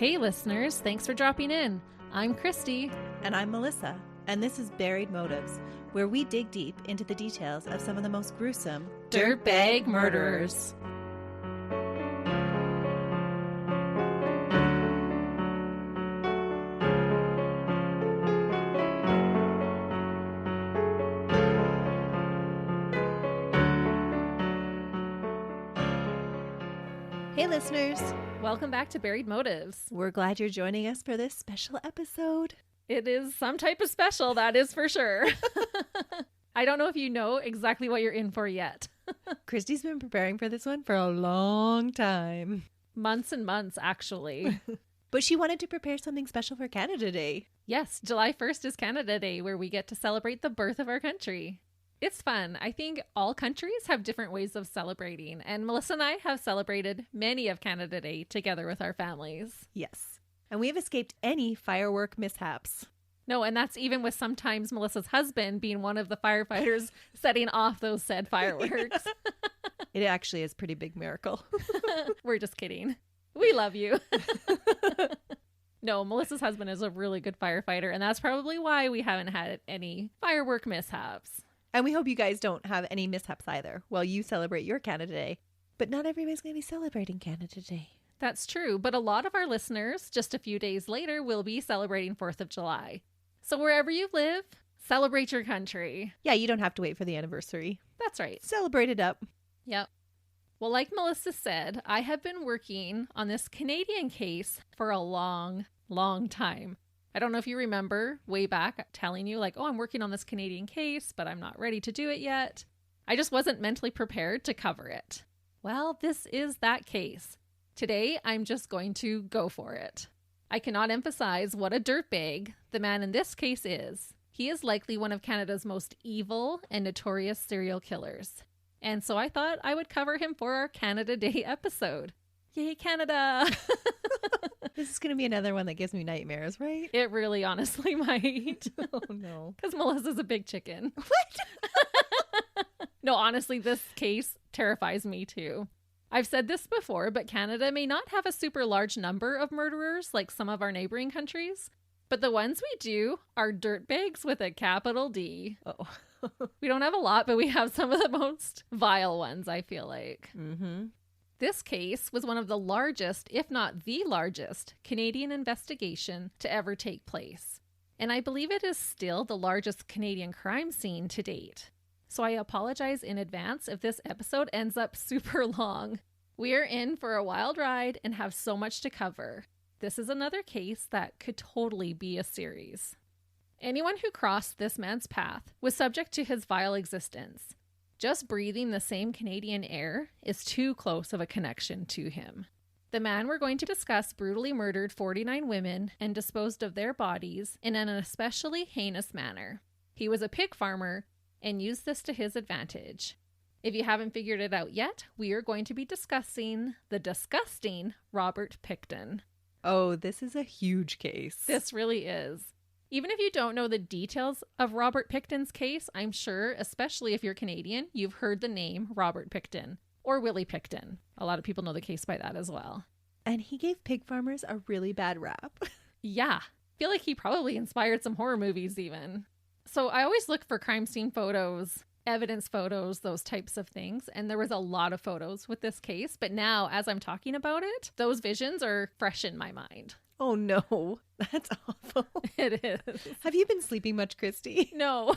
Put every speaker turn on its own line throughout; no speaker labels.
Hey listeners, thanks for dropping in. I'm Christy.
And I'm Melissa, and this is Buried Motives, where we dig deep into the details of some of the most gruesome
dirtbag murderers.
Hey listeners,
Welcome back to Buried Motives.
we're glad you're joining us for this special episode.
It is some type of special, that is for sure. I don't know if you know exactly what you're in for yet.
Christy's been preparing for this one for a long time.
Months and months, actually.
But she wanted to prepare something special for Canada Day.
Yes, July 1st is Canada Day, where we get to celebrate the birth of our country. It's fun. I think all countries have different ways of celebrating, and Melissa and I have celebrated many of Canada Day together with our families.
Yes. And we have escaped any firework mishaps.
No, and that's even with sometimes Melissa's husband being one of the firefighters setting off those said fireworks.
It actually is a pretty big miracle.
We're just kidding. We love you. No, Melissa's husband is a really good firefighter, and that's probably why we haven't had any firework mishaps.
And we hope you guys don't have any mishaps either while you celebrate your Canada Day. But not everybody's going to be celebrating Canada Day.
That's true, but a lot of our listeners, just a few days later, will be celebrating 4th of July. So wherever you live, celebrate your country.
Yeah, you don't have to wait for the anniversary.
That's right.
Celebrate it up.
Yep. Well, like Melissa said, I have been working on this Canadian case for a long, long time. I don't know if you remember way back telling you like, oh, I'm working on this Canadian case, but I'm not ready to do it yet. I just wasn't mentally prepared to cover it. Well, this is that case. Today, I'm just going to go for it. I cannot emphasize what a dirtbag the man in this case is. He is likely one of Canada's most evil and notorious serial killers. And so I thought I would cover him for our Canada Day episode. Yay, Canada!
This is going to be another one that gives me nightmares, right?
It really honestly might.
Oh, no.
Because Melissa's a big chicken.
What?
No, honestly, this case terrifies me too. I've said this before, but Canada may not have a super large number of murderers like some of our neighboring countries, but the ones we do are dirtbags with a capital D.
Oh.
We don't have a lot, but we have some of the most vile ones, I feel like.
Mm-hmm.
This case was one of the largest, if not the largest, Canadian investigation to ever take place. And I believe it is still the largest Canadian crime scene to date. So I apologize in advance if this episode ends up super long. We are in for a wild ride and have so much to cover. This is another case that could totally be a series. Anyone who crossed this man's path was subject to his vile existence. Just breathing the same Canadian air is too close of a connection to him. The man we're going to discuss brutally murdered 49 women and disposed of their bodies in an especially heinous manner. He was a pig farmer and used this to his advantage. If you haven't figured it out yet, we are going to be discussing the disgusting Robert Pickton.
Oh, this is a huge case.
This really is. Even if you don't know the details of Robert Pickton's case, I'm sure, especially if you're Canadian, you've heard the name Robert Pickton or Willie Pickton. A lot of people know the case by that as well.
And he gave pig farmers a really bad rap.
Yeah. I feel like he probably inspired some horror movies even. So I always look for crime scene photos, evidence photos, those types of things. And there was a lot of photos with this case. But now, as I'm talking about it, those visions are fresh in my mind.
Oh, no. That's awful.
It is.
Have you been sleeping much, Christy?
No.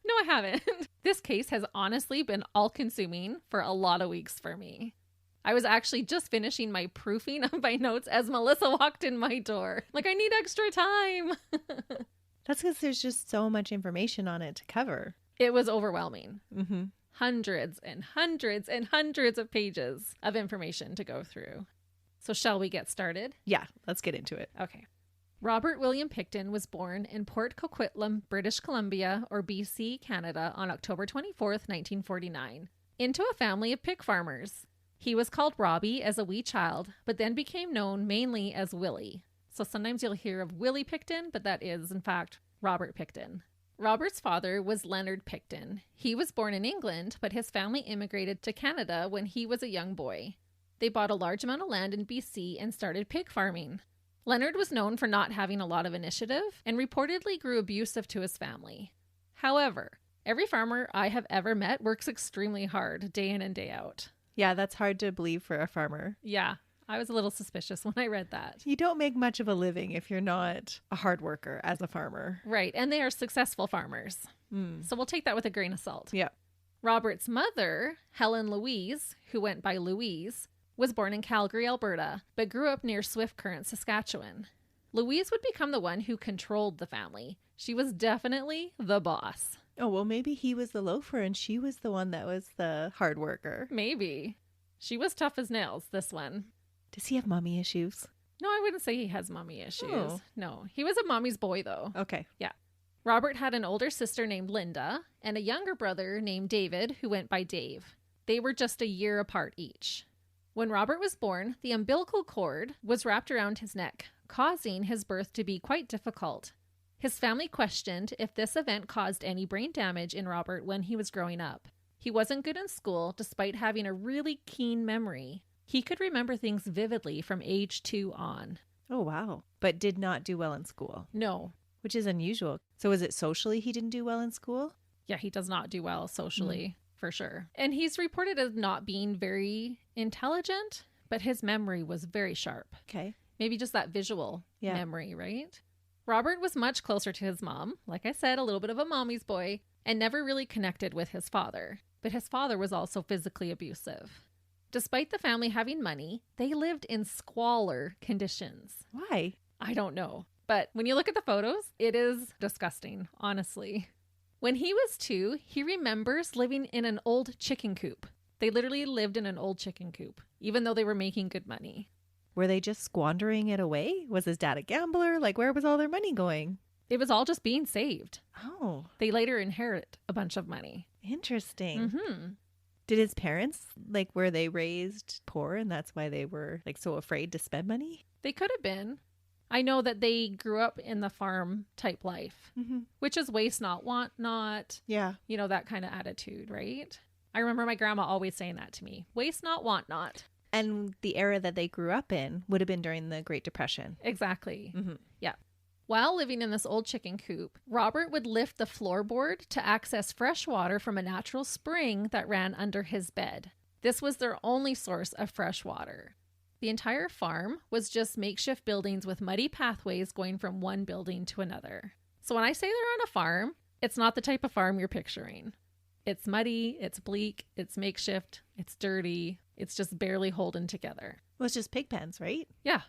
No, I haven't. This case has honestly been all-consuming for a lot of weeks for me. I was actually just finishing my proofing of my notes as Melissa walked in my door. Like, I need extra time.
That's because there's just so much information on it to cover.
It was overwhelming.
Mm-hmm.
Hundreds and hundreds and hundreds of pages of information to go through. So shall we get started?
Yeah, let's get into it.
Okay. Robert William Pickton was born in Port Coquitlam, British Columbia, or BC, Canada, on October 24th, 1949, into a family of pig farmers. He was called Robbie as a wee child, but then became known mainly as Willie. So sometimes you'll hear of Willie Pickton, but that is, in fact, Robert Pickton. Robert's father was Leonard Pickton. He was born in England, but his family immigrated to Canada when he was a young boy. They bought a large amount of land in BC and started pig farming. Leonard was known for not having a lot of initiative and reportedly grew abusive to his family. However, every farmer I have ever met works extremely hard, day in and day out.
Yeah, that's hard to believe for a farmer.
Yeah, I was a little suspicious when I read that.
You don't make much of a living if you're not a hard worker as a farmer.
Right, and they are successful farmers. So we'll take that with a grain of salt.
Yeah.
Robert's mother, Helen Louise, who went by Louise, was born in Calgary, Alberta, but grew up near Swift Current, Saskatchewan. Louise would become the one who controlled the family. She was definitely the boss.
Oh, well, maybe he was the loafer and she was the one that was the hard worker.
Maybe. She was tough as nails, this one.
Does he have mommy issues?
No, I wouldn't say he has mommy issues.
Oh.
No, he was a mommy's boy, though.
Okay.
Yeah. Robert had an older sister named Linda and a younger brother named David, who went by Dave. They were just a year apart each. When Robert was born, the umbilical cord was wrapped around his neck, causing his birth to be quite difficult. His family questioned if this event caused any brain damage in Robert when he was growing up. He wasn't good in school, despite having a really keen memory. He could remember things vividly from age 2 on.
Oh, wow. But did not do well in school,
No.
which is unusual. So is it socially he didn't do well in school?
Yeah, he does not do well socially, for sure. And he's reported as not being very intelligent, but his memory was very sharp.
Okay.
Maybe just that visual
Yeah.
memory, right? Robert was much closer to his mom, like I said, a little bit of a mommy's boy, and never really connected with his father. But his father was also physically abusive. Despite the family having money, they lived in squalor conditions.
Why?
I don't know. But when you look at the photos, it is disgusting, honestly. When he was 2, he remembers living in an old chicken coop. They literally lived in an old chicken coop, even though they were making good money.
Were they just squandering it away? Was his dad a gambler? Like, where was all their money going?
It was all just being saved.
Oh,
They later inherit a bunch of money.
interesting.
Mm-hmm.
Did his parents, like, were they raised poor and that's why they were, like, so afraid to spend money?
They could have been. I know that they grew up in the farm type life, which is waste not, want not,
Yeah.
you know, that kind of attitude, right? I remember my grandma always saying that to me. Waste not, want not.
And the era that they grew up in would have been during the Great Depression.
Exactly.
Mm-hmm.
Yeah. While living in this old chicken coop, Robert would lift the floorboard to access fresh water from a natural spring that ran under his bed. This was their only source of fresh water. The entire farm was just makeshift buildings with muddy pathways going from one building to another. So when I say they're on a farm, it's not the type of farm you're picturing. It's muddy, it's bleak, it's makeshift, it's dirty, it's just barely holding together.
Well, it's just pig pens, right?
Yeah.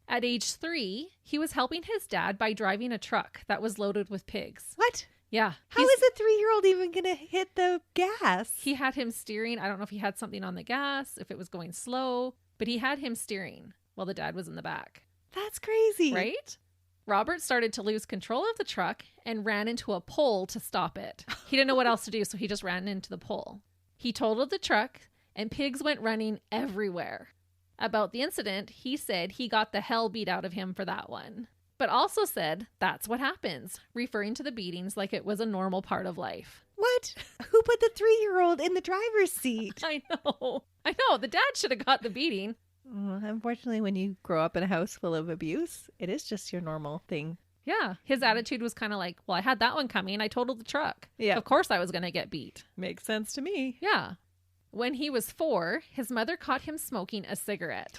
At age 3, he was helping his dad by driving a truck that was loaded with pigs.
What?
Yeah.
How is a 3-year-old even going to hit the gas?
He had him steering. I don't know if he had something on the gas, if it was going slow, but he had him steering while the dad was in the back.
That's crazy.
Right? Robert started to lose control of the truck and ran into a pole to stop it. He didn't know what else to do, so he just ran into the pole. He totaled the truck, and pigs went running everywhere. About the incident, he said he got the hell beat out of him for that one, but also said that's what happens, referring to the beatings like it was a normal part of life.
What? Who put the 3-year-old in the driver's seat?
I know. The dad should have got the beating.
Unfortunately, when you grow up in a house full of abuse, it is just your normal thing.
Yeah. His attitude was kind of like, well, I had that one coming. I totaled the truck.
Yeah.
Of course I was going to get beat.
Makes sense to me.
Yeah. When he was 4, his mother caught him smoking a cigarette.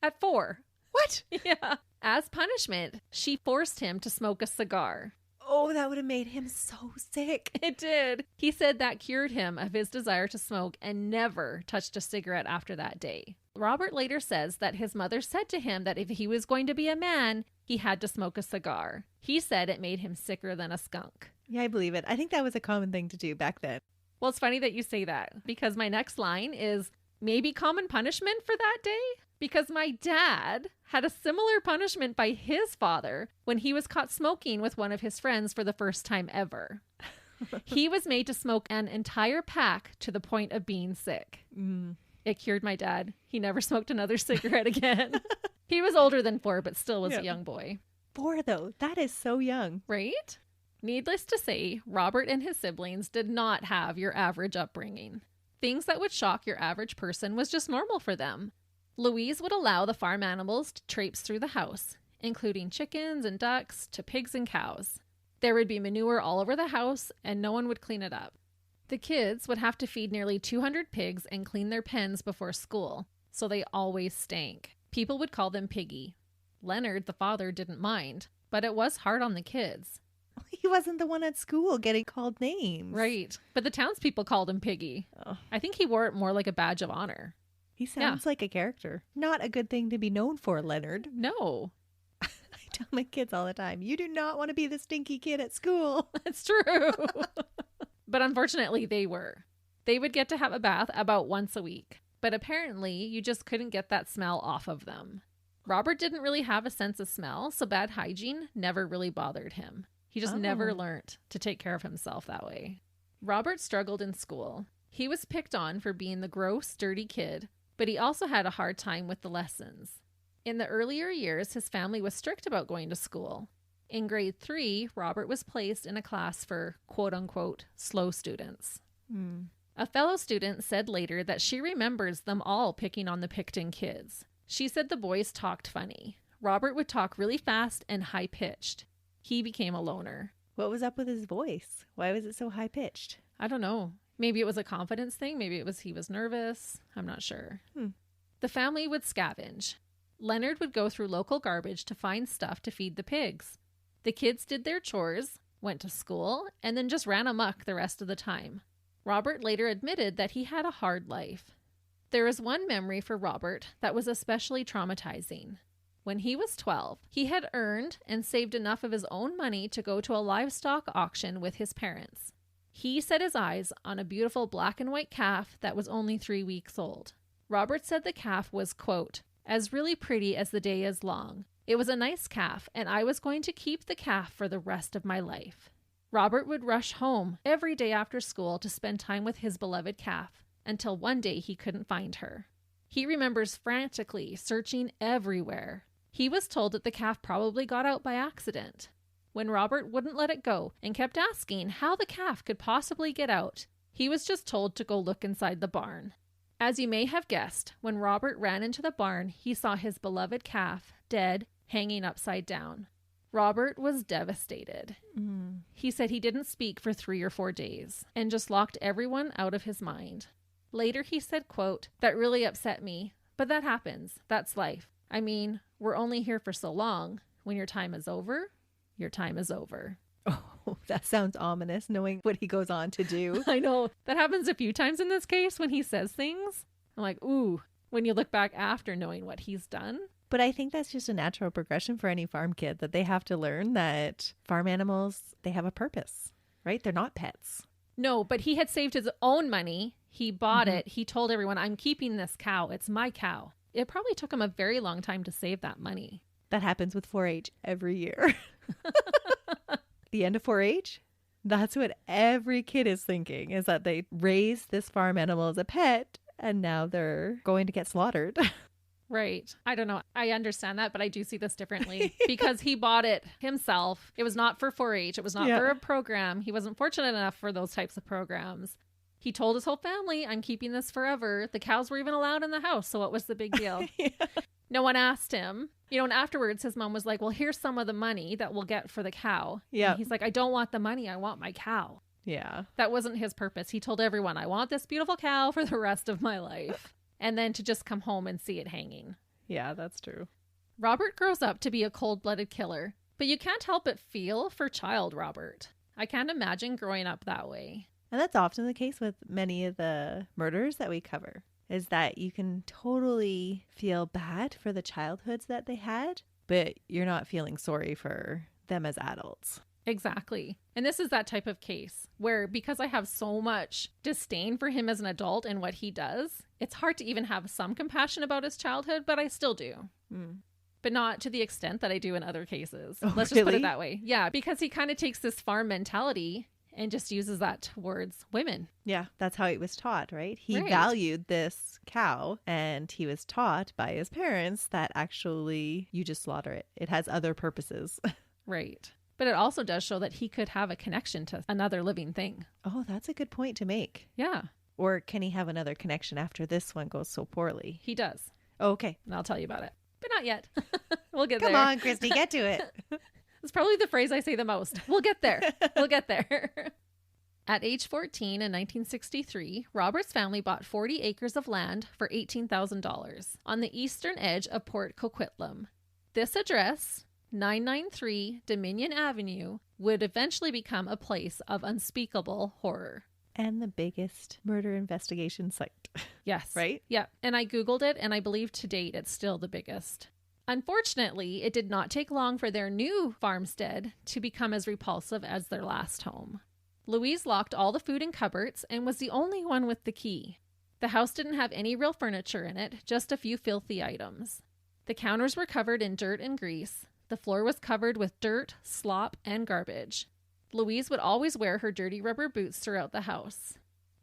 At 4.
What?
Yeah. As punishment, she forced him to smoke a cigar.
Oh, that would have made him so sick.
It did. He said that cured him of his desire to smoke and never touched a cigarette after that day. Robert later says that his mother said to him that if he was going to be a man, he had to smoke a cigar. He said it made him sicker than a skunk.
Yeah, I believe it. I think that was a common thing to do back then.
Well, it's funny that you say that because my next line is maybe common punishment for that day, because my dad had a similar punishment by his father when he was caught smoking with one of his friends for the first time ever. He was made to smoke an entire pack to the point of being sick. It cured my dad. He never smoked another cigarette again. He was older than 4, but still was a young boy.
4, though. That is so young.
Right? Needless to say, Robert and his siblings did not have your average upbringing. Things that would shock your average person was just normal for them. Louise would allow the farm animals to traipse through the house, including chickens and ducks to pigs and cows. There would be manure all over the house, and no one would clean it up. The kids would have to feed nearly 200 pigs and clean their pens before school, so they always stank. People would call them Piggy. Leonard, the father, didn't mind, but it was hard on the kids.
He wasn't the one at school getting called names.
Right, but the townspeople called him Piggy.
Oh.
I think he wore it more like a badge of honor.
He sounds like a character. Not a good thing to be known for, Leonard.
No.
I tell my kids all the time, you do not want to be the stinky kid at school.
That's true. But unfortunately, they were. They would get to have a bath about once a week. But apparently, you just couldn't get that smell off of them. Robert didn't really have a sense of smell, so bad hygiene never really bothered him. He just never learned to take care of himself that way. Robert struggled in school. He was picked on for being the gross, dirty kid, but he also had a hard time with the lessons. In the earlier years, his family was strict about going to school. In grade 3, Robert was placed in a class for quote-unquote slow students. A fellow student said later that she remembers them all picking on the Pickton kids. She said the boys talked funny. Robert would talk really fast and high-pitched. He became a loner.
What was up with his voice? Why was it so high-pitched?
I don't know. Maybe it was a confidence thing. Maybe it was he was nervous. I'm not sure. The family would scavenge. Leonard would go through local garbage to find stuff to feed the pigs. The kids did their chores, went to school, and then just ran amok the rest of the time. Robert later admitted that he had a hard life. There is one memory for Robert that was especially traumatizing. When he was 12, he had earned and saved enough of his own money to go to a livestock auction with his parents. He set his eyes on a beautiful black and white calf that was only 3 weeks old. Robert said the calf was, quote, as really pretty as the day is long. It was a nice calf, and I was going to keep the calf for the rest of my life. Robert would rush home every day after school to spend time with his beloved calf, until one day he couldn't find her. He remembers frantically searching everywhere. He was told that the calf probably got out by accident. When Robert wouldn't let it go and kept asking how the calf could possibly get out, he was just told to go look inside the barn. As you may have guessed, when Robert ran into the barn, he saw his beloved calf, dead, hanging upside down. Robert was devastated. He said he didn't speak for 3 or 4 days and just locked everyone out of his mind. Later he said, quote, that really upset me, but that happens. That's life. I mean, we're only here for so long. When your time is over, your time is over.
Oh, that sounds ominous, knowing what he goes on to do.
I know. That happens a few times in this case when he says things. I'm like, ooh, when you look back after knowing what he's done.
But I think that's just a natural progression for any farm kid, that they have to learn that farm animals, they have a purpose, right? They're not pets.
No, but he had saved his own money. He bought it. He told everyone, I'm keeping this cow. It's my cow. It probably took him a very long time to save that money.
That happens with 4-H every year. The end of 4-H, that's what every kid is thinking, is that they raised this farm animal as a pet and now they're going to get slaughtered.
Right. I don't know. I understand that, but I do see this differently because he bought it himself. It was not for 4-H. It was not for a program. He wasn't fortunate enough for those types of programs. He told his whole family, I'm keeping this forever. The cows were even allowed in the house. So what was the big deal? No one asked him. You know, and afterwards his mom was like, well, here's some of the money that we'll get for the cow. Yeah. He's like, I don't want the money. I want my cow.
Yeah.
That wasn't his purpose. He told everyone, I want this beautiful cow for the rest of my life. And then to just come home and see it hanging.
Yeah, that's true.
Robert grows up to be a cold-blooded killer, but you can't help but feel for child Robert. I can't imagine growing up that way.
And that's often the case with many of the murders that we cover, is that you can totally feel bad for the childhoods that they had, but you're not feeling sorry for them as adults.
Exactly. And this is that type of case where, because I have so much disdain for him as an adult and what he does, it's hard to even have some compassion about his childhood, but I still do. But not to the extent that I do in other cases. Let's just put it that way. Yeah, because he kind of takes this farm mentality and just uses that towards women.
Yeah, that's how he was taught, right? He valued this cow, and he was taught by his parents that actually you just slaughter it. It has other purposes.
Right. But it also does show that he could have a connection to another living thing.
Oh, that's a good point to make.
Yeah. Or
can he have another connection after this one goes so poorly?
He does.
Oh, okay.
And I'll tell you about it. but not yet. We'll get
Come
there.
on, Christy, get to it.
It's probably the phrase I say the most. We'll get there. We'll get there. At age 14 in 1963, Robert's family bought 40 acres of land for $18,000 on the eastern edge of Port Coquitlam. This address, 993 Dominion Avenue, would eventually become a place of unspeakable horror.
And the biggest murder investigation site.
Yes.
Right?
Yeah. And I Googled it, and I believe to date it's still the biggest. Unfortunately, it did not take long for their new farmstead to become as repulsive as their last home. Louise locked all the food in cupboards and was the only one with the key. The house didn't have any real furniture in it, just a few filthy items. The counters were covered in dirt and grease. The floor was covered with dirt, slop, and garbage. Louise would always wear her dirty rubber boots throughout the house.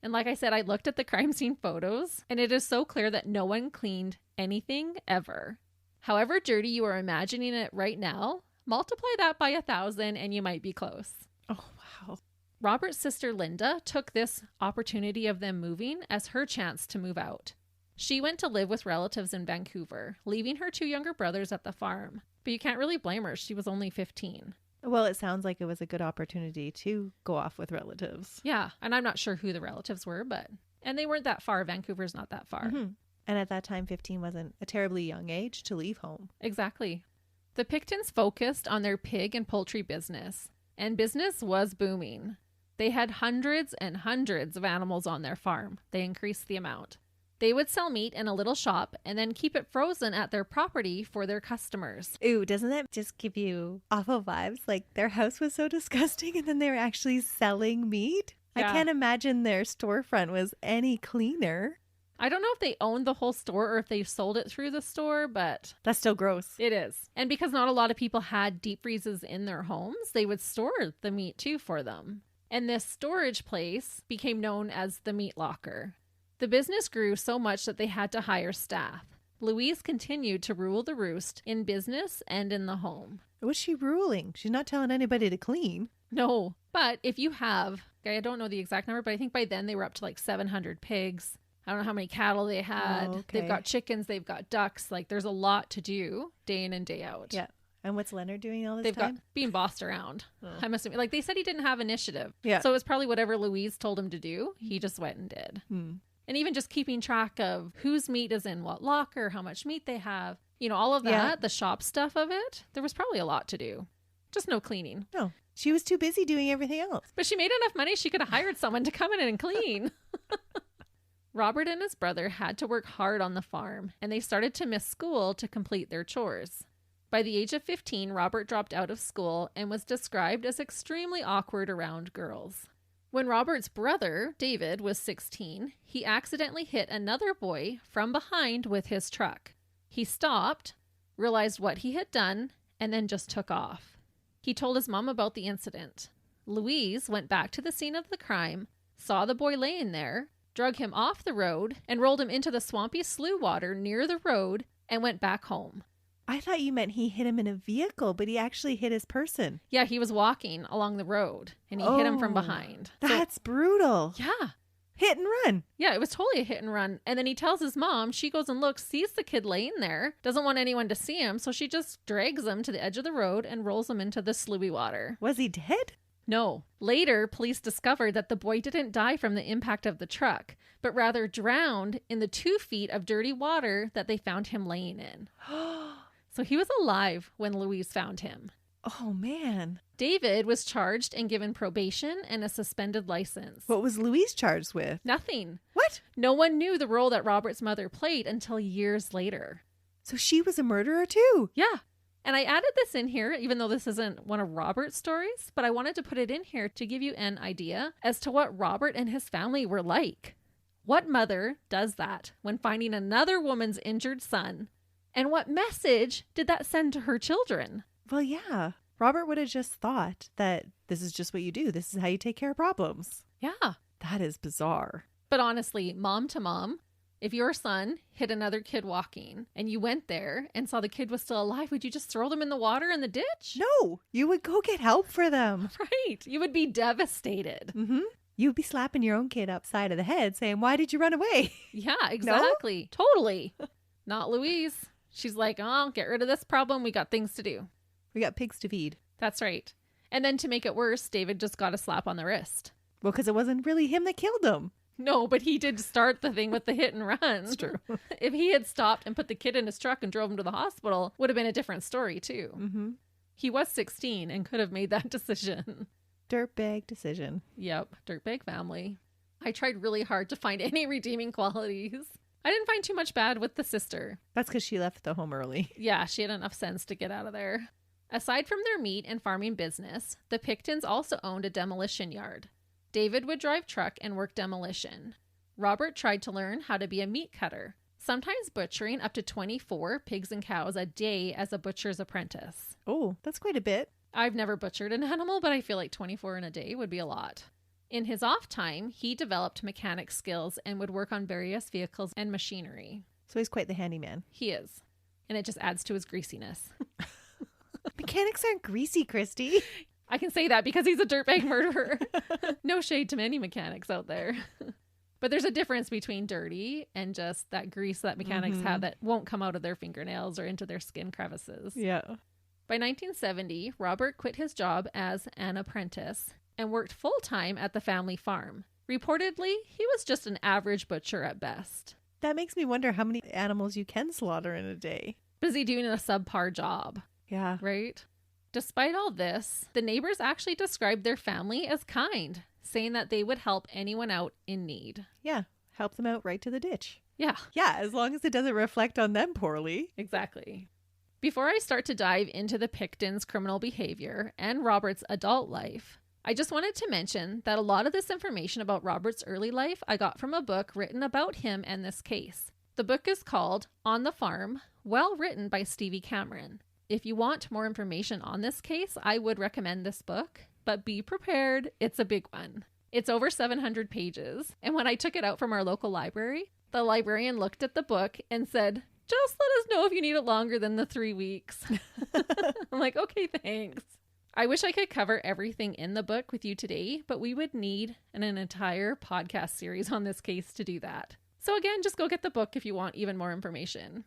And like I said, I looked at the crime scene photos, and it is so clear that no one cleaned anything ever. However dirty you are imagining it right now, multiply that by 1,000 and you might be close.
Oh, wow.
Robert's sister Linda took this opportunity of them moving as her chance to move out. She went to live with relatives in Vancouver, leaving her 2 younger brothers at the farm. But you can't really blame her. She was only 15.
Well, it sounds like it was a good opportunity to go off with relatives.
Yeah, and I'm not sure who the relatives were, and they weren't that far. Vancouver's not that far.
Mm-hmm. And at that time, 15 wasn't a terribly young age to leave home.
Exactly. The Picktons focused on their pig and poultry business, and business was booming. They had hundreds and hundreds of animals on their farm. They increased the amount. They would sell meat in a little shop and then keep it frozen at their property for their customers.
Ooh, doesn't that just give you awful vibes? Like their house was so disgusting and then they were actually selling meat?
Yeah.
I can't imagine their storefront was any cleaner.
I don't know if they owned the whole store or if they sold it through the store, but
That's still gross.
it is. And because not a lot of people had deep freezes in their homes, they would store the meat too for them. And this storage place became known as the meat locker. The business grew so much that they had to hire staff. Louise continued to rule the roost in business and in the home.
What's she ruling? She's not telling anybody to clean.
No, but if you have, I don't know the exact number, but I think by then they were up to like 700 pigs. I don't know how many cattle they had.
Oh, okay.
They've got chickens, they've got ducks. Like there's a lot to do day in and day out.
Yeah. And what's Leonard doing all this
They've
time?
got being bossed around.
Oh.
I'm assuming. Like they said he didn't have initiative.
Yeah.
So it was probably whatever Louise told him to do, he just went and did. And even just keeping track of whose meat is in what locker, how much meat they have, all of that,
Yeah.
the shop stuff of it, there was probably a lot to do. Just no cleaning.
No. She was too busy doing everything else.
But she made enough money she could have hired someone to come in and clean. Robert and his brother had to work hard on the farm, and they started to miss school to complete their chores. By the age of 15, Robert dropped out of school and was described as extremely awkward around girls. When Robert's brother, David, was 16, he accidentally hit another boy from behind with his truck. He stopped, realized what he had done, and then just took off. He told his mom about the incident. Louise went back to the scene of the crime, saw the boy laying there, drug him off the road, and rolled him into the swampy slough water near the road and went back home.
I thought you meant he hit him in a vehicle, but he actually hit his person.
Yeah, he was walking along the road and he hit him from behind.
That's brutal.
Yeah.
Hit and run.
Yeah, it was totally a hit and run. And then he tells his mom, she goes and looks, sees the kid laying there, doesn't want anyone to see him, so she just drags him to the edge of the road and rolls him into the sloughy water.
Was he dead?
No. Later, police discovered that the boy didn't die from the impact of the truck, but rather drowned in the 2 feet of dirty water that they found him laying in. So he was alive when Louise found him.
Oh, man.
David was charged and given probation and a suspended license.
What was Louise charged with?
Nothing.
What?
No one knew the role that Robert's mother played until years later.
So she was a murderer too?
Yeah. And I added this in here, even though this isn't one of Robert's stories, but I wanted to put it in here to give you an idea as to what Robert and his family were like. What mother does that when finding another woman's injured son? And what message did that send to her children?
Well, yeah. Robert would have just thought that this is just what you do. This is how you take care of problems.
Yeah.
That is bizarre.
But honestly, mom to mom, if your son hit another kid walking and you went there and saw the kid was still alive, would you just throw them in the water in the ditch?
No, you would go get help for them.
Right. You would be devastated.
Mm-hmm. You'd be slapping your own kid upside of the head saying, why did you run away?
Yeah, exactly. No? Totally. Not Louise. She's like, oh, get rid of this problem. We got things to do.
We got pigs to feed.
That's right. And then to make it worse, David just got a slap on the wrist.
Well, because it wasn't really him that killed him.
No, but he did start the thing with the hit and run.
That's true.
If he had stopped and put the kid in his truck and drove him to the hospital, would have been a different story too.
Mm-hmm.
He was 16 and could have made that decision.
Dirtbag decision.
Yep, dirtbag family. I tried really hard to find any redeeming qualities. I didn't find too much bad with the sister.
That's because she left the home early.
Yeah, she had enough sense to get out of there. Aside from their meat and farming business, the Picktons also owned a demolition yard. David would drive truck and work demolition. Robert tried to learn how to be a meat cutter, sometimes butchering up to 24 pigs and cows a day as a butcher's apprentice.
Oh, that's quite a bit.
I've never butchered an animal, but I feel like 24 in a day would be a lot. In his off time, he developed mechanic skills and would work on various vehicles and machinery.
So he's quite the handyman.
He is. And it just adds to his greasiness.
Mechanics aren't greasy, Christy.
I can say that because he's a dirtbag murderer. No shade to many mechanics out there. But there's a difference between dirty and just that grease that mechanics have that won't come out of their fingernails or into their skin crevices.
Yeah.
By 1970, Robert quit his job as an apprentice and worked full-time at the family farm. Reportedly, he was just an average butcher at best.
That makes me wonder how many animals you can slaughter in a day.
Busy doing a subpar job.
Yeah.
Right? Despite all this, the neighbors actually described their family as kind, saying that they would help anyone out in need.
Yeah. Help them out right to the ditch.
Yeah.
Yeah, as long as it doesn't reflect on them poorly.
Exactly. Before I start to dive into the Picktons' criminal behavior and Robert's adult life, I just wanted to mention that a lot of this information about Robert's early life I got from a book written about him and this case. The book is called On the Farm, well written by Stevie Cameron. If you want more information on this case, I would recommend this book, but be prepared, it's a big one. It's over 700 pages, and when I took it out from our local library, the librarian looked at the book and said, just let us know if you need it longer than the 3 weeks. I'm like, okay, thanks. I wish I could cover everything in the book with you today, but we would need an entire podcast series on this case to do that. So again, just go get the book if you want even more information.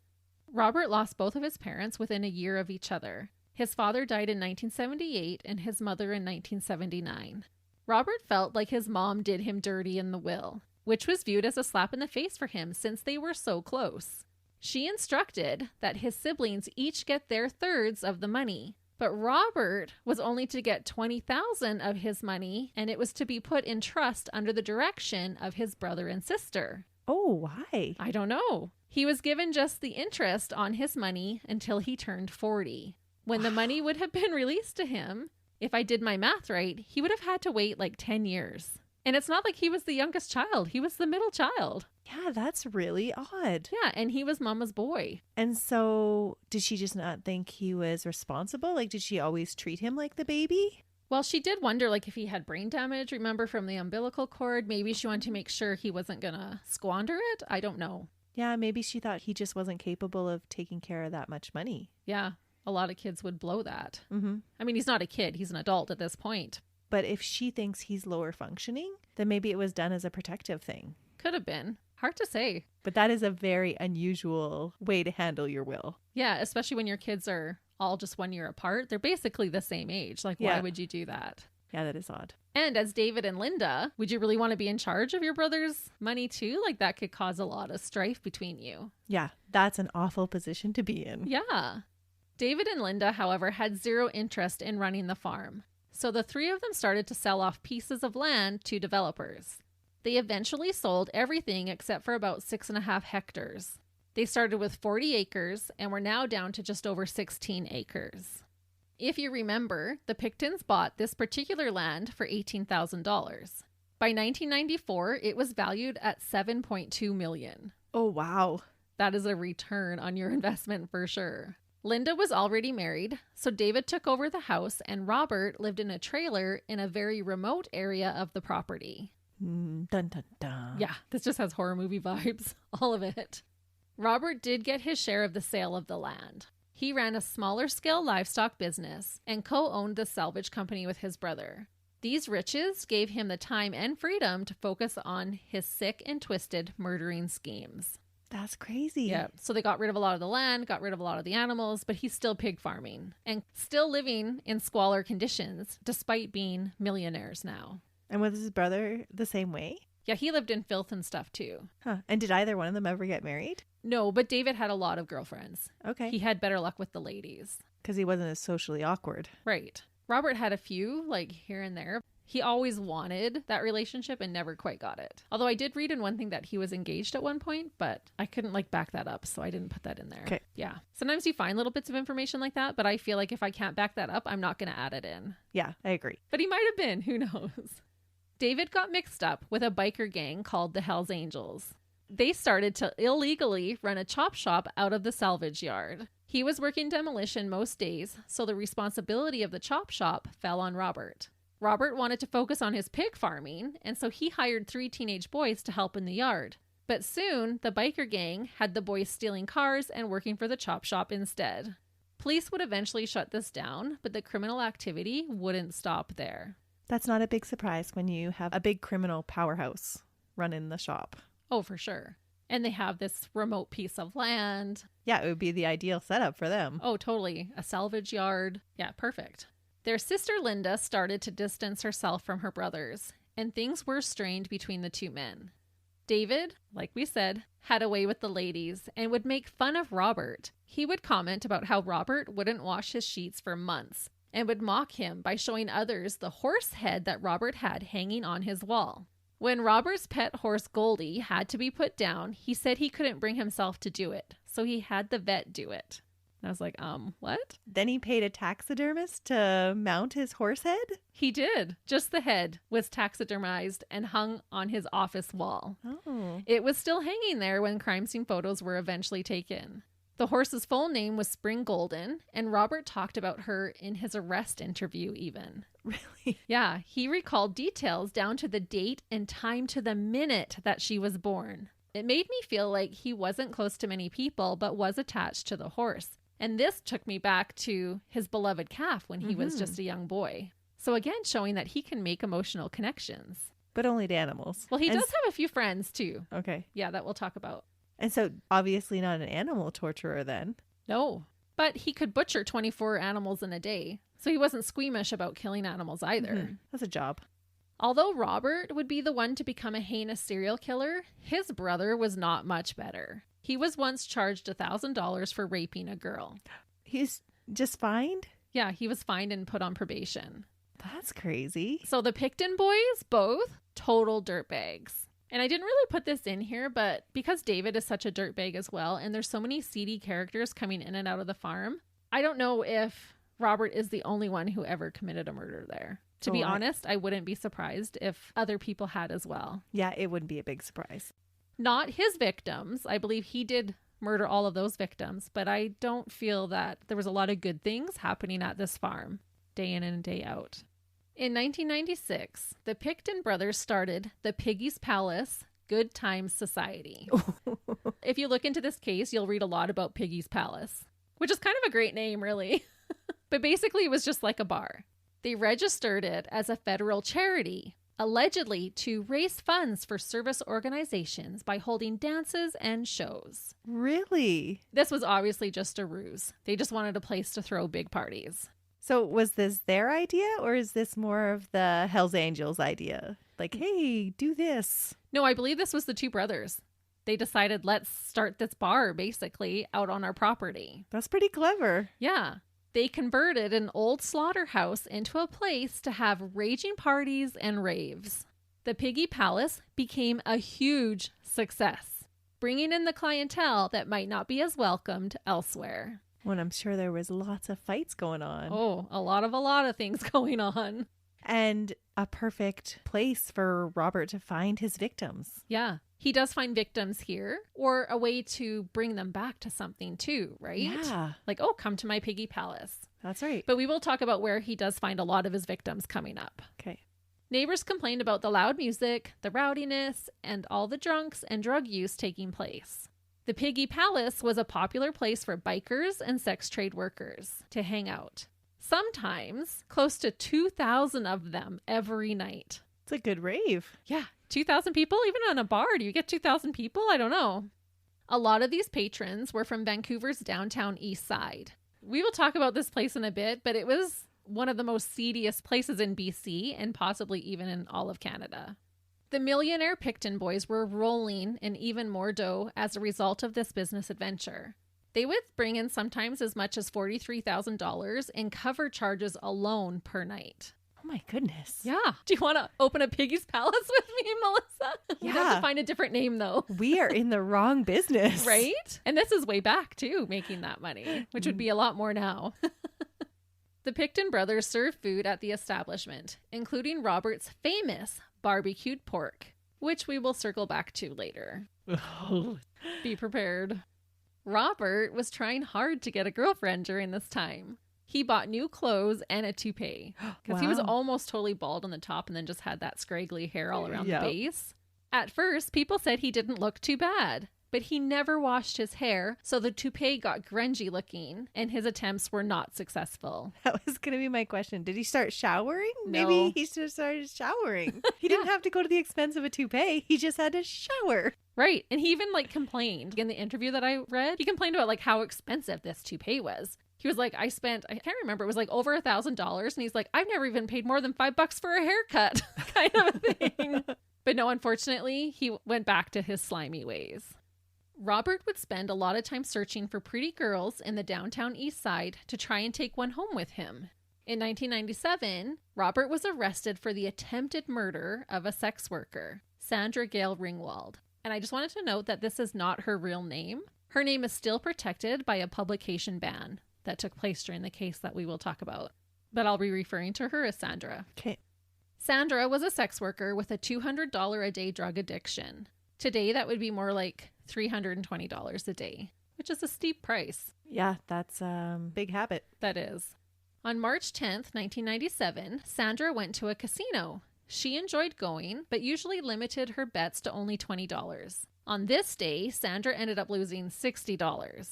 Robert lost both of his parents within a year of each other. His father died in 1978 and his mother in 1979. Robert felt like his mom did him dirty in the will, which was viewed as a slap in the face for him since they were so close. She instructed that his siblings each get their thirds of the money. But Robert was only to get $20,000 of his money, and it was to be put in trust under the direction of his brother and sister.
Oh, why?
I don't know. He was given just the interest on his money until he turned 40. When the money would have been released to him, if I did my math right, he would have had to wait like 10 years. And it's not like he was the youngest child. He was the middle child.
Yeah, that's really odd.
Yeah, and he was mama's boy.
And so did she just not think he was responsible? Like, did she always treat him like the baby?
Well, she did wonder, like, if he had brain damage, remember, from the umbilical cord. Maybe she wanted to make sure he wasn't going to squander it. I don't know.
Yeah, maybe she thought he just wasn't capable of taking care of that much money.
Yeah, a lot of kids would blow that.
Mm-hmm.
I mean, he's not a kid. He's an adult at this point.
But if she thinks he's lower functioning, then maybe it was done as a protective thing.
Could have been. Hard to say.
But that is a very unusual way to handle your will.
Yeah, especially when your kids are all just 1 year apart. They're basically the same age. Like, why would you do that?
Yeah, that is odd.
And as David and Linda, would you really want to be in charge of your brother's money too? Like, that could cause a lot of strife between you.
Yeah, that's an awful position to be in.
Yeah. David and Linda, however, had zero interest in running the farm. So the three of them started to sell off pieces of land to developers. They eventually sold everything except for about 6.5 hectares. They started with 40 acres and were now down to just over 16 acres. If you remember, the Picktons bought this particular land for $18,000. By 1994, it was valued at $7.2 million.
Oh, wow.
That is a return on your investment for sure. Linda was already married, so David took over the house and Robert lived in a trailer in a very remote area of the property.
Dun, dun, dun.
Yeah, this just has horror movie vibes, all of it. Robert did get his share of the sale of the land. He ran a smaller scale livestock business and co-owned the salvage company with his brother. These riches gave him the time and freedom to focus on his sick and twisted murdering schemes.
That's crazy.
Yeah. So they got rid of a lot of the land, got rid of a lot of the animals, but he's still pig farming and still living in squalor conditions despite being millionaires now.
And was his brother the same way?
Yeah, he lived in filth and stuff too.
Huh. And did either one of them ever get married?
No, but David had a lot of girlfriends.
Okay.
He had better luck with the ladies.
Because he wasn't as socially awkward.
Right. Robert had a few, like here and there. He always wanted that relationship and never quite got it. Although I did read in one thing that he was engaged at one point, but I couldn't back that up, so I didn't put that in there.
Okay.
Yeah. Sometimes you find little bits of information like that, but I feel like if I can't back that up, I'm not going to add it in.
Yeah, I agree.
But he might have been. Who knows? David got mixed up with a biker gang called the Hells Angels. They started to illegally run a chop shop out of the salvage yard. He was working demolition most days, so the responsibility of the chop shop fell on Robert. Robert wanted to focus on his pig farming, and so he hired 3 teenage boys to help in the yard. But soon, the biker gang had the boys stealing cars and working for the chop shop instead. Police would eventually shut this down, but the criminal activity wouldn't stop there.
That's not a big surprise when you have a big criminal powerhouse running the shop.
Oh, for sure. And they have this remote piece of land.
Yeah, it would be the ideal setup for them.
Oh, totally. A salvage yard. Yeah, perfect. Their sister Linda started to distance herself from her brothers, and things were strained between the two men. David, like we said, had a way with the ladies and would make fun of Robert. He would comment about how Robert wouldn't wash his sheets for months and would mock him by showing others the horse head that Robert had hanging on his wall. When Robert's pet horse Goldie had to be put down, he said he couldn't bring himself to do it, so he had the vet do it. And I was like, what?
Then he paid a taxidermist to mount his horse head?
He did. Just the head was taxidermized and hung on his office wall.
Oh.
It was still hanging there when crime scene photos were eventually taken. The horse's full name was Spring Golden, and Robert talked about her in his arrest interview even.
Really?
Yeah, he recalled details down to the date and time to the minute that she was born. It made me feel like he wasn't close to many people, but was attached to the horse. And this took me back to his beloved calf when he was just a young boy. So again, showing that he can make emotional connections.
But only to animals.
Well, he does have a few friends too.
Okay.
Yeah, that we'll talk about.
And so obviously not an animal torturer then.
No, but he could butcher 24 animals in a day. So he wasn't squeamish about killing animals either.
That's a job.
Although Robert would be the one to become a heinous serial killer, his brother was not much better. He was once charged $1,000 for raping a girl.
He's just fined?
Yeah, he was fined and put on probation.
That's crazy.
So the Pickton boys, both total dirtbags. And I didn't really put this in here, but because David is such a dirtbag as well, and there's so many seedy characters coming in and out of the farm, I don't know if Robert is the only one who ever committed a murder there. To be honest, I wouldn't be surprised if other people had as well.
Yeah, it wouldn't be a big surprise.
Not his victims. I believe he did murder all of those victims, but I don't feel that there was a lot of good things happening at this farm day in and day out. In 1996, the Pickton brothers started the Piggy's Palace Good Times Society. If you look into this case, you'll read a lot about Piggy's Palace, which is kind of a great name, really. But basically, it was just like a bar. They registered it as a federal charity, allegedly to raise funds for service organizations by holding dances and shows.
Really?
This was obviously just a ruse. They just wanted a place to throw big parties.
So was this their idea, or is this more of the Hells Angels idea? Like, hey, do this.
No, I believe this was the two brothers. They decided, let's start this bar, basically, out on our property.
That's pretty clever.
Yeah. They converted an old slaughterhouse into a place to have raging parties and raves. The Piggy Palace became a huge success, bringing in the clientele that might not be as welcomed elsewhere.
When I'm sure there was lots of fights going on.
Oh, a lot of things going on.
And a perfect place for Robert to find his victims.
Yeah. He does find victims here, or a way to bring them back to something too, right?
Yeah.
Like, oh, come to my Piggy Palace.
That's right.
But we will talk about where he does find a lot of his victims coming up.
Okay.
Neighbors complained about the loud music, the rowdiness, and all the drunks and drug use taking place. The Piggy Palace was a popular place for bikers and sex trade workers to hang out. Sometimes close to 2,000 of them every night.
It's a good rave.
Yeah, 2,000 people? Even on a bar, do you get 2,000 people? I don't know. A lot of these patrons were from Vancouver's downtown east side. We will talk about this place in a bit, but it was one of the most seediest places in BC and possibly even in all of Canada. The millionaire Pickton boys were rolling in even more dough as a result of this business adventure. They would bring in sometimes as much as $43,000 in cover charges alone per night.
Oh my goodness.
Yeah. Do you want to open a Piggy's Palace with me, Melissa?
Yeah.
We have to find a different name, though.
We are in the wrong business.
Right? And this is way back, too, making that money, which would be a lot more now. The Pickton brothers served food at the establishment, including Robert's famous barbecued pork, which we will circle back to later. Be prepared. Robert was trying hard to get a girlfriend during this time. He bought new clothes and a toupee because he was almost totally bald on the top and then just had that scraggly hair all around the base. At first, people said he didn't look too bad, but he never washed his hair, so the toupee got grungy looking and his attempts were not successful.
That was going to be my question. Did he start showering?
No.
Maybe he should have started showering. He didn't have to go to the expense of a toupee. He just had to shower.
Right. And he even complained in the interview that I read. He complained about how expensive this toupee was. He was like, I can't remember, it was over $1,000. And he's like, I've never even paid more than $5 for a haircut kind of a thing. But no, unfortunately, he went back to his slimy ways. Robert would spend a lot of time searching for pretty girls in the downtown east side to try and take one home with him. In 1997, Robert was arrested for the attempted murder of a sex worker, Sandra Gale Ringwald. And I just wanted to note that this is not her real name. Her name is still protected by a publication ban that took place during the case that we will talk about. But I'll be referring to her as Sandra.
Okay.
Sandra was a sex worker with a $200 a day drug addiction. Today, that would be more like $320 a day, which is a steep price.
Yeah, that's a big habit.
That is. On March 10th, 1997, Sandra went to a casino. She enjoyed going, but usually limited her bets to only $20. On this day, Sandra ended up losing $60.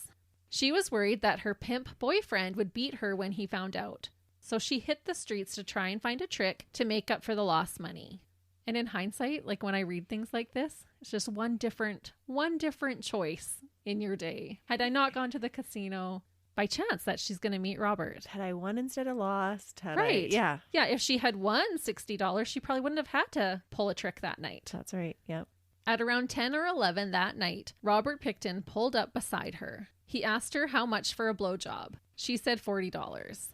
She was worried that her pimp boyfriend would beat her when he found out. So she hit the streets to try and find a trick to make up for the lost money. And in hindsight, when I read things like this, it's just one different choice in your day. Had I not gone to the casino, by chance that she's going to meet Robert.
Had I won instead of lost?
Right.
Yeah.
Yeah, if she had won $60, she probably wouldn't have had to pull a trick that night.
That's right. Yep.
At around 10 or 11 that night, Robert Pickton pulled up beside her. He asked her how much for a blowjob. She said $40.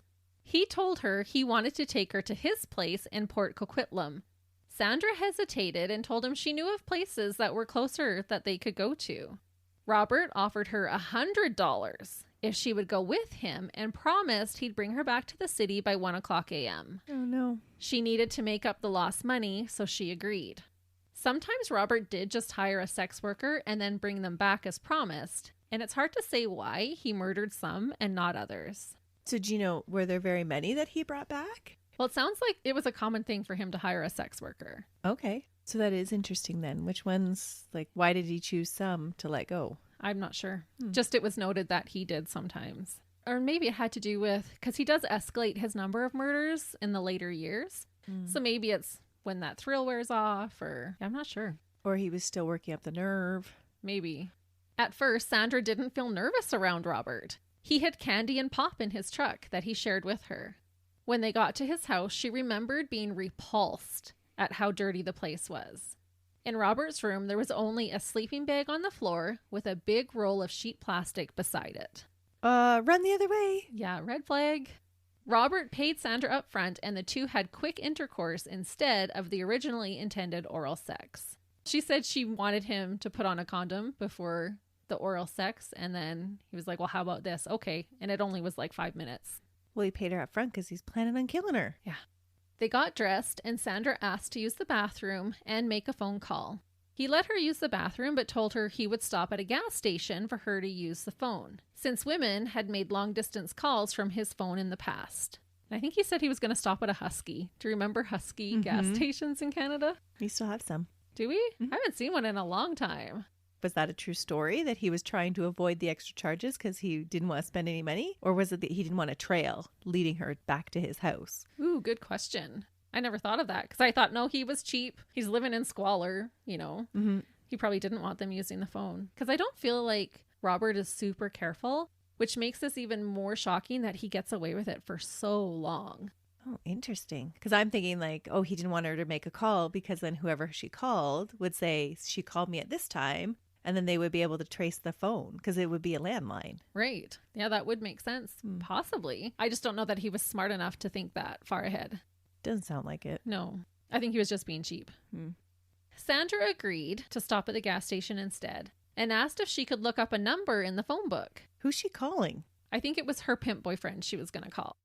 He told her he wanted to take her to his place in Port Coquitlam. Sandra hesitated and told him she knew of places that were closer that they could go to. Robert offered her $100 if she would go with him and promised he'd bring her back to the city by 1:00 a.m.
Oh, no.
She needed to make up the lost money, so she agreed. Sometimes Robert did just hire a sex worker and then bring them back as promised, and it's hard to say why he murdered some and not others.
So do you know, were there very many that he brought back?
Well, it sounds like it was a common thing for him to hire a sex worker.
Okay. So that is interesting then. Which ones, why did he choose some to let go?
I'm not sure. Just it was noted that he did sometimes. Or maybe it had to do with, because he does escalate his number of murders in the later years. So maybe it's when that thrill wears off, or I'm not sure.
Or he was still working up the nerve.
Maybe. At first, Sandra didn't feel nervous around Robert. He had candy and pop in his truck that he shared with her. When they got to his house, she remembered being repulsed at how dirty the place was. In Robert's room, there was only a sleeping bag on the floor with a big roll of sheet plastic beside it.
Run the other way.
Yeah, red flag. Robert paid Sandra up front, and the two had quick intercourse instead of the originally intended oral sex. She said she wanted him to put on a condom before the oral sex, and then he was like, well, how about this? Okay. And it only was 5 minutes.
Well, he paid her up front because he's planning on killing her.
Yeah. They got dressed, and Sandra asked to use the bathroom and make a phone call. He let her use the bathroom, but told her he would stop at a gas station for her to use the phone, since women had made long-distance calls from his phone in the past. And I think he said he was going to stop at a Husky. Do you remember Husky gas stations in Canada?
We still have some.
Do we? I haven't seen one in a long time.
Was that a true story, that he was trying to avoid the extra charges because he didn't want to spend any money? Or was it that he didn't want a trail leading her back to his house?
Ooh, good question. I never thought of that because I thought, no, he was cheap. He's living in squalor, He probably didn't want them using the phone. Because I don't feel like Robert is super careful, which makes this even more shocking that he gets away with it for so long.
Oh, interesting. Because I'm thinking like, oh, he didn't want her to make a call because then whoever she called would say, she called me at this time. And then they would be able to trace the phone because it would be a landline.
Right. Yeah, that would make sense. Possibly. I just don't know that he was smart enough to think that far ahead.
Doesn't sound like it.
No. I think he was just being cheap. Sandra agreed to stop at the gas station instead and asked if she could look up a number in the phone book.
Who's she calling?
I think it was her pimp boyfriend she was going to call.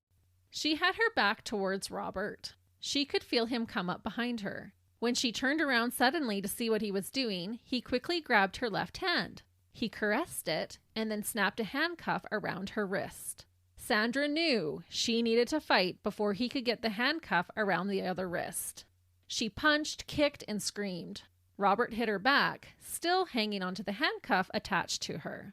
She had her back towards Robert. She could feel him come up behind her. When she turned around suddenly to see what he was doing, he quickly grabbed her left hand. He caressed it and then snapped a handcuff around her wrist. Sandra knew she needed to fight before he could get the handcuff around the other wrist. She punched, kicked, and screamed. Robert hit her back, still hanging onto the handcuff attached to her.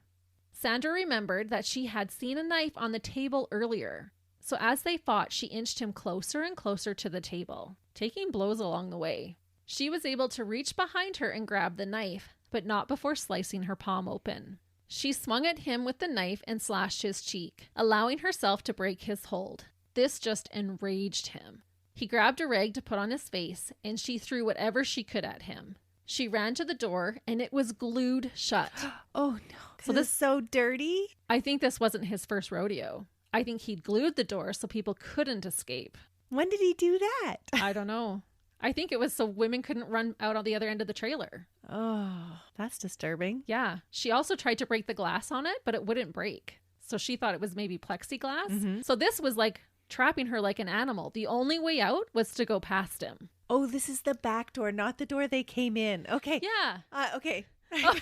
Sandra remembered that she had seen a knife on the table earlier. So as they fought, she inched him closer and closer to the table, taking blows along the way. She was able to reach behind her and grab the knife, but not before slicing her palm open. She swung at him with the knife and slashed his cheek, allowing herself to break his hold. This just enraged him. He grabbed a rag to put on his face, and she threw whatever she could at him. She ran to the door, and it was glued shut.
Oh, no. So this is so dirty.
I think this wasn't his first rodeo. I think he'd glued the door so people couldn't escape.
When did he do that?
I don't know. I think it was so women couldn't run out on the other end of the trailer.
Oh, that's disturbing.
Yeah. She also tried to break the glass on it, but it wouldn't break. So she thought it was maybe plexiglass. So this was like trapping her like an animal. The only way out was to go past him.
Oh, this is the back door, not the door they came in. Okay.
Yeah.
Okay. Well,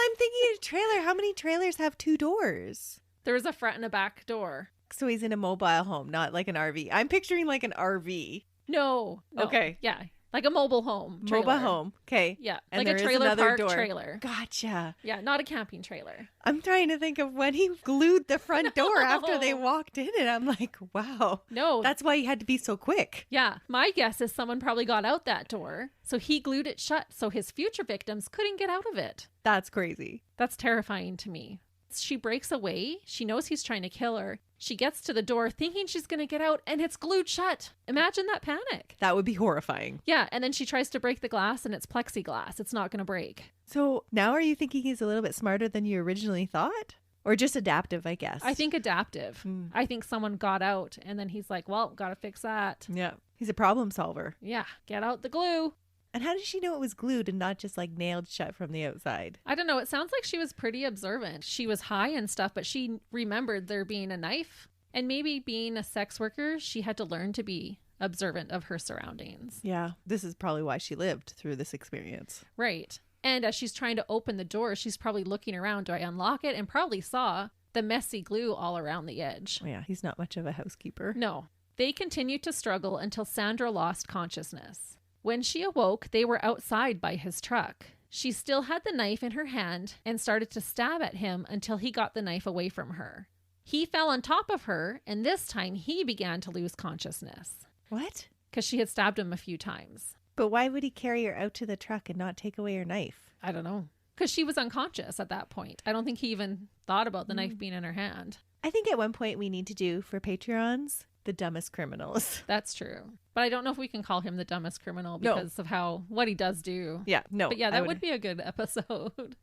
I'm thinking a trailer. How many trailers have two doors?
There was a front and a back door.
So he's in a mobile home, not like an RV. I'm picturing like an RV.
No.
Okay.
Yeah. Like a mobile home trailer.
Mobile home. Okay.
Yeah.
And
like a trailer park trailer.
Gotcha.
Yeah. Not a camping trailer.
I'm trying to think of when he glued the front door after they walked in, and I'm like, wow.
No.
That's why he had to be so quick.
Yeah. My guess is someone probably got out that door. So he glued it shut so his future victims couldn't get out of it.
That's crazy.
That's terrifying to me. She breaks away. She knows he's trying to kill her. She gets to the door thinking she's going to get out, and it's glued shut. Imagine that panic.
That would be horrifying.
Yeah, and then she tries to break the glass, and it's plexiglass. It's not going to break.
So now are you thinking he's a little bit smarter than you originally thought? Or just adaptive, I guess?
I think adaptive. I think someone got out, and then he's like, well, got to fix that.
Yeah. He's a problem solver.
Yeah, get out the glue.
And how did she know it was glued and not just like nailed shut from the outside?
I don't know. It sounds like she was pretty observant. She was high and stuff, but she remembered there being a knife. And maybe being a sex worker, she had to learn to be observant of her surroundings.
Yeah. This is probably why she lived through this experience.
Right. And as she's trying to open the door, she's probably looking around. Do I unlock it? And probably saw the messy glue all around the edge.
Oh, yeah. He's not much of a housekeeper.
No. They continued to struggle until Sandra lost consciousness. When she awoke, they were outside by his truck. She still had the knife in her hand and started to stab at him until he got the knife away from her. He fell on top of her, and this time he began to lose consciousness.
What?
Because she had stabbed him a few times.
But why would he carry her out to the truck and not take away her knife?
I don't know. Because she was unconscious at that point. I don't think he even thought about the knife being in her hand.
I think at one point we need to do for Patreons, the dumbest criminals.
That's true. But I don't know if we can call him the dumbest criminal because of what he does do.
Yeah, no.
But yeah, that would be a good episode.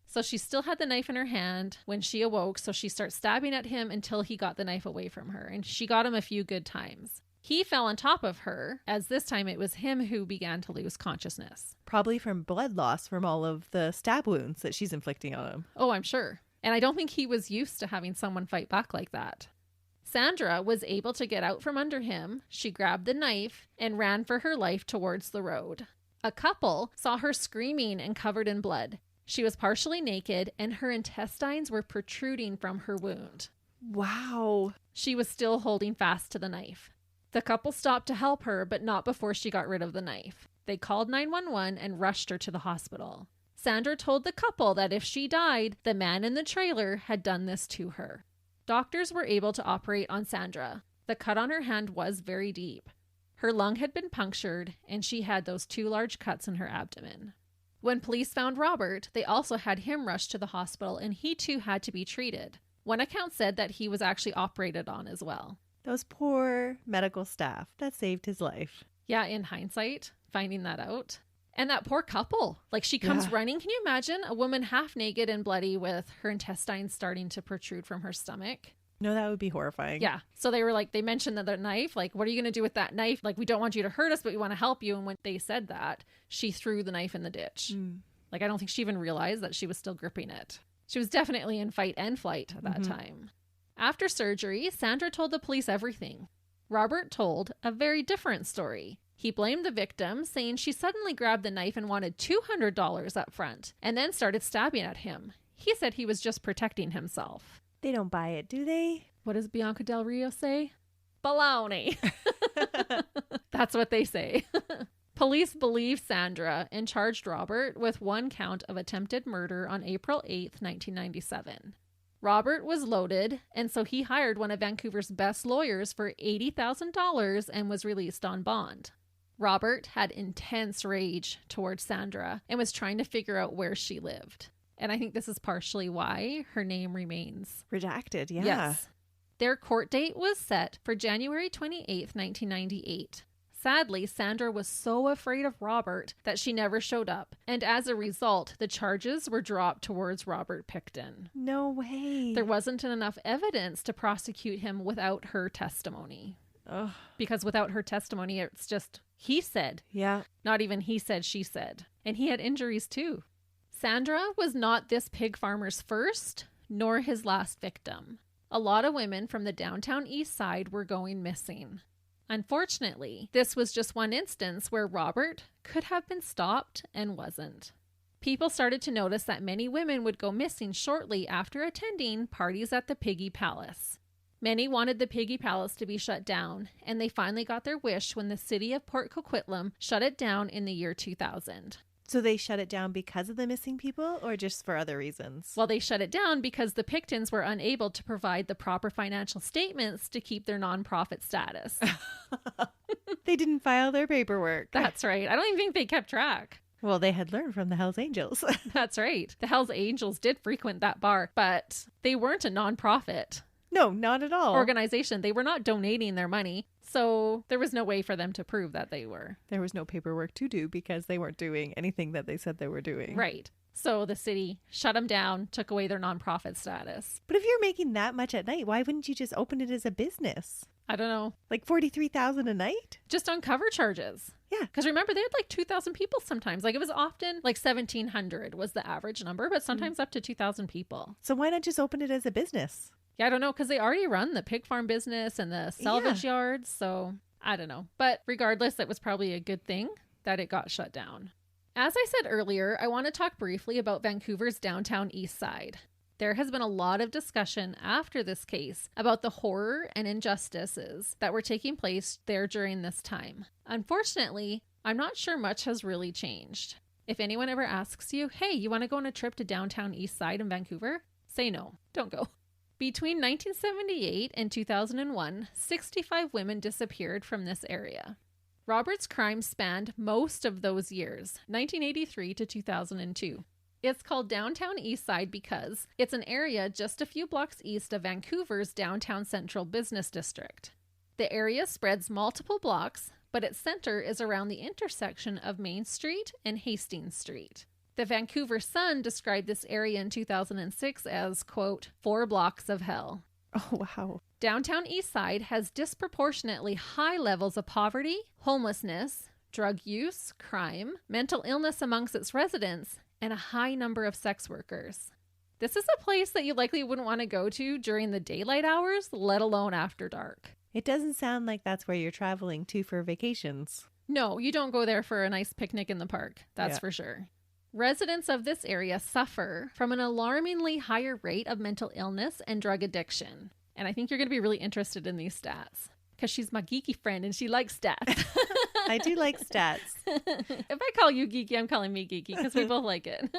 So she still had the knife in her hand when she awoke, so she starts stabbing at him until he got the knife away from her, and she got him a few good times. He fell on top of her, as this time it was him who began to lose consciousness.
Probably from blood loss from all of the stab wounds that she's inflicting on him.
Oh, I'm sure. And I don't think he was used to having someone fight back like that. Sandra was able to get out from under him. She grabbed the knife and ran for her life towards the road. A couple saw her screaming and covered in blood. She was partially naked and her intestines were protruding from her wound.
Wow.
She was still holding fast to the knife. The couple stopped to help her, but not before she got rid of the knife. They called 911 and rushed her to the hospital. Sandra told the couple that if she died, the man in the trailer had done this to her. Doctors were able to operate on Sandra. The cut on her hand was very deep. Her lung had been punctured, and she had those 2 large cuts in her abdomen. When police found Robert, they also had him rushed to the hospital, and he too had to be treated. One account said that he was actually operated on as well.
Those poor medical staff that saved his life.
Yeah, in hindsight, finding that out. And that poor couple, like she comes running. Can you imagine a woman half naked and bloody with her intestines starting to protrude from her stomach?
No, that would be horrifying.
Yeah. So they were like, they mentioned that the knife, like, what are you going to do with that knife? Like, we don't want you to hurt us, but we want to help you. And when they said that, she threw the knife in the ditch. Like, I don't think she even realized that she was still gripping it. She was definitely in fight and flight at that time. After surgery, Sandra told the police everything. Robert told a very different story. He blamed the victim, saying she suddenly grabbed the knife and wanted $200 up front, and then started stabbing at him. He said he was just protecting himself.
They don't buy it, do they?
What does Bianca Del Rio say? Baloney. That's what they say. Police believed Sandra and charged Robert with 1 count of attempted murder on April 8th, 1997. Robert was loaded, and so he hired one of Vancouver's best lawyers for $80,000 and was released on bond. Robert had intense rage towards Sandra and was trying to figure out where she lived. And I think this is partially why her name remains
redacted. Yeah.
Yes. Their court date was set for January 28th, 1998. Sadly, Sandra was so afraid of Robert that she never showed up. And as a result, the charges were dropped towards Robert Pickton.
No way.
There wasn't enough evidence to prosecute him without her testimony.
Ugh.
Because without her testimony, it's just he said.
Yeah.
Not even he said, she said. And he had injuries too. Sandra was not this pig farmer's first, nor his last victim. A lot of women from the downtown east side were going missing. Unfortunately, this was just one instance where Robert could have been stopped and wasn't. People started to notice that many women would go missing shortly after attending parties at the Piggy Palace. Many wanted the Piggy Palace to be shut down, and they finally got their wish when the city of Port Coquitlam shut it down in the year 2000.
So they shut it down because of the missing people or just for other reasons?
Well, they shut it down because the Picktons were unable to provide the proper financial statements to keep their nonprofit status.
They didn't file their paperwork.
That's right. I don't even think they kept track.
Well, they had learned from the Hells Angels.
That's right. The Hells Angels did frequent that bar, but they weren't a nonprofit.
No, not at all.
Organization. They were not donating their money. So there was no way for them to prove that they were.
There was no paperwork to do because they weren't doing anything that they said they were doing.
Right. So the city shut them down, took away their nonprofit status.
But if you're making that much at night, why wouldn't you just open it as a business?
I don't know.
Like $43,000 a night?
Just on cover charges.
Yeah.
Because remember, they had like 2,000 people sometimes. Like it was often like 1,700 was the average number, but sometimes up to 2,000 people.
So why not just open it as a business?
Yeah, I don't know, because they already run the pig farm business and the salvage yards, so I don't know. But regardless, it was probably a good thing that it got shut down. As I said earlier, I want to talk briefly about Vancouver's downtown east side. There has been a lot of discussion after this case about the horror and injustices that were taking place there during this time. Unfortunately, I'm not sure much has really changed. If anyone ever asks you, hey, you want to go on a trip to downtown east side in Vancouver? Say no, don't go. Between 1978 and 2001, 65 women disappeared from this area. Robert's crime spanned most of those years, 1983 to 2002. It's called Downtown East Side because it's an area just a few blocks east of Vancouver's downtown central business district. The area spreads multiple blocks, but its center is around the intersection of Main Street and Hastings Street. The Vancouver Sun described this area in 2006 as, quote, 4 blocks of hell.
Oh, wow.
Downtown East Side has disproportionately high levels of poverty, homelessness, drug use, crime, mental illness amongst its residents, and a high number of sex workers. This is a place that you likely wouldn't want to go to during the daylight hours, let alone after dark.
It doesn't sound like that's where you're traveling to for vacations.
No, you don't go there for a nice picnic in the park, that's for sure. Residents of this area suffer from an alarmingly higher rate of mental illness and drug addiction. And I think you're going to be really interested in these stats because she's my geeky friend and she likes stats.
I do like stats.
If I call you geeky, I'm calling me geeky because we both like it.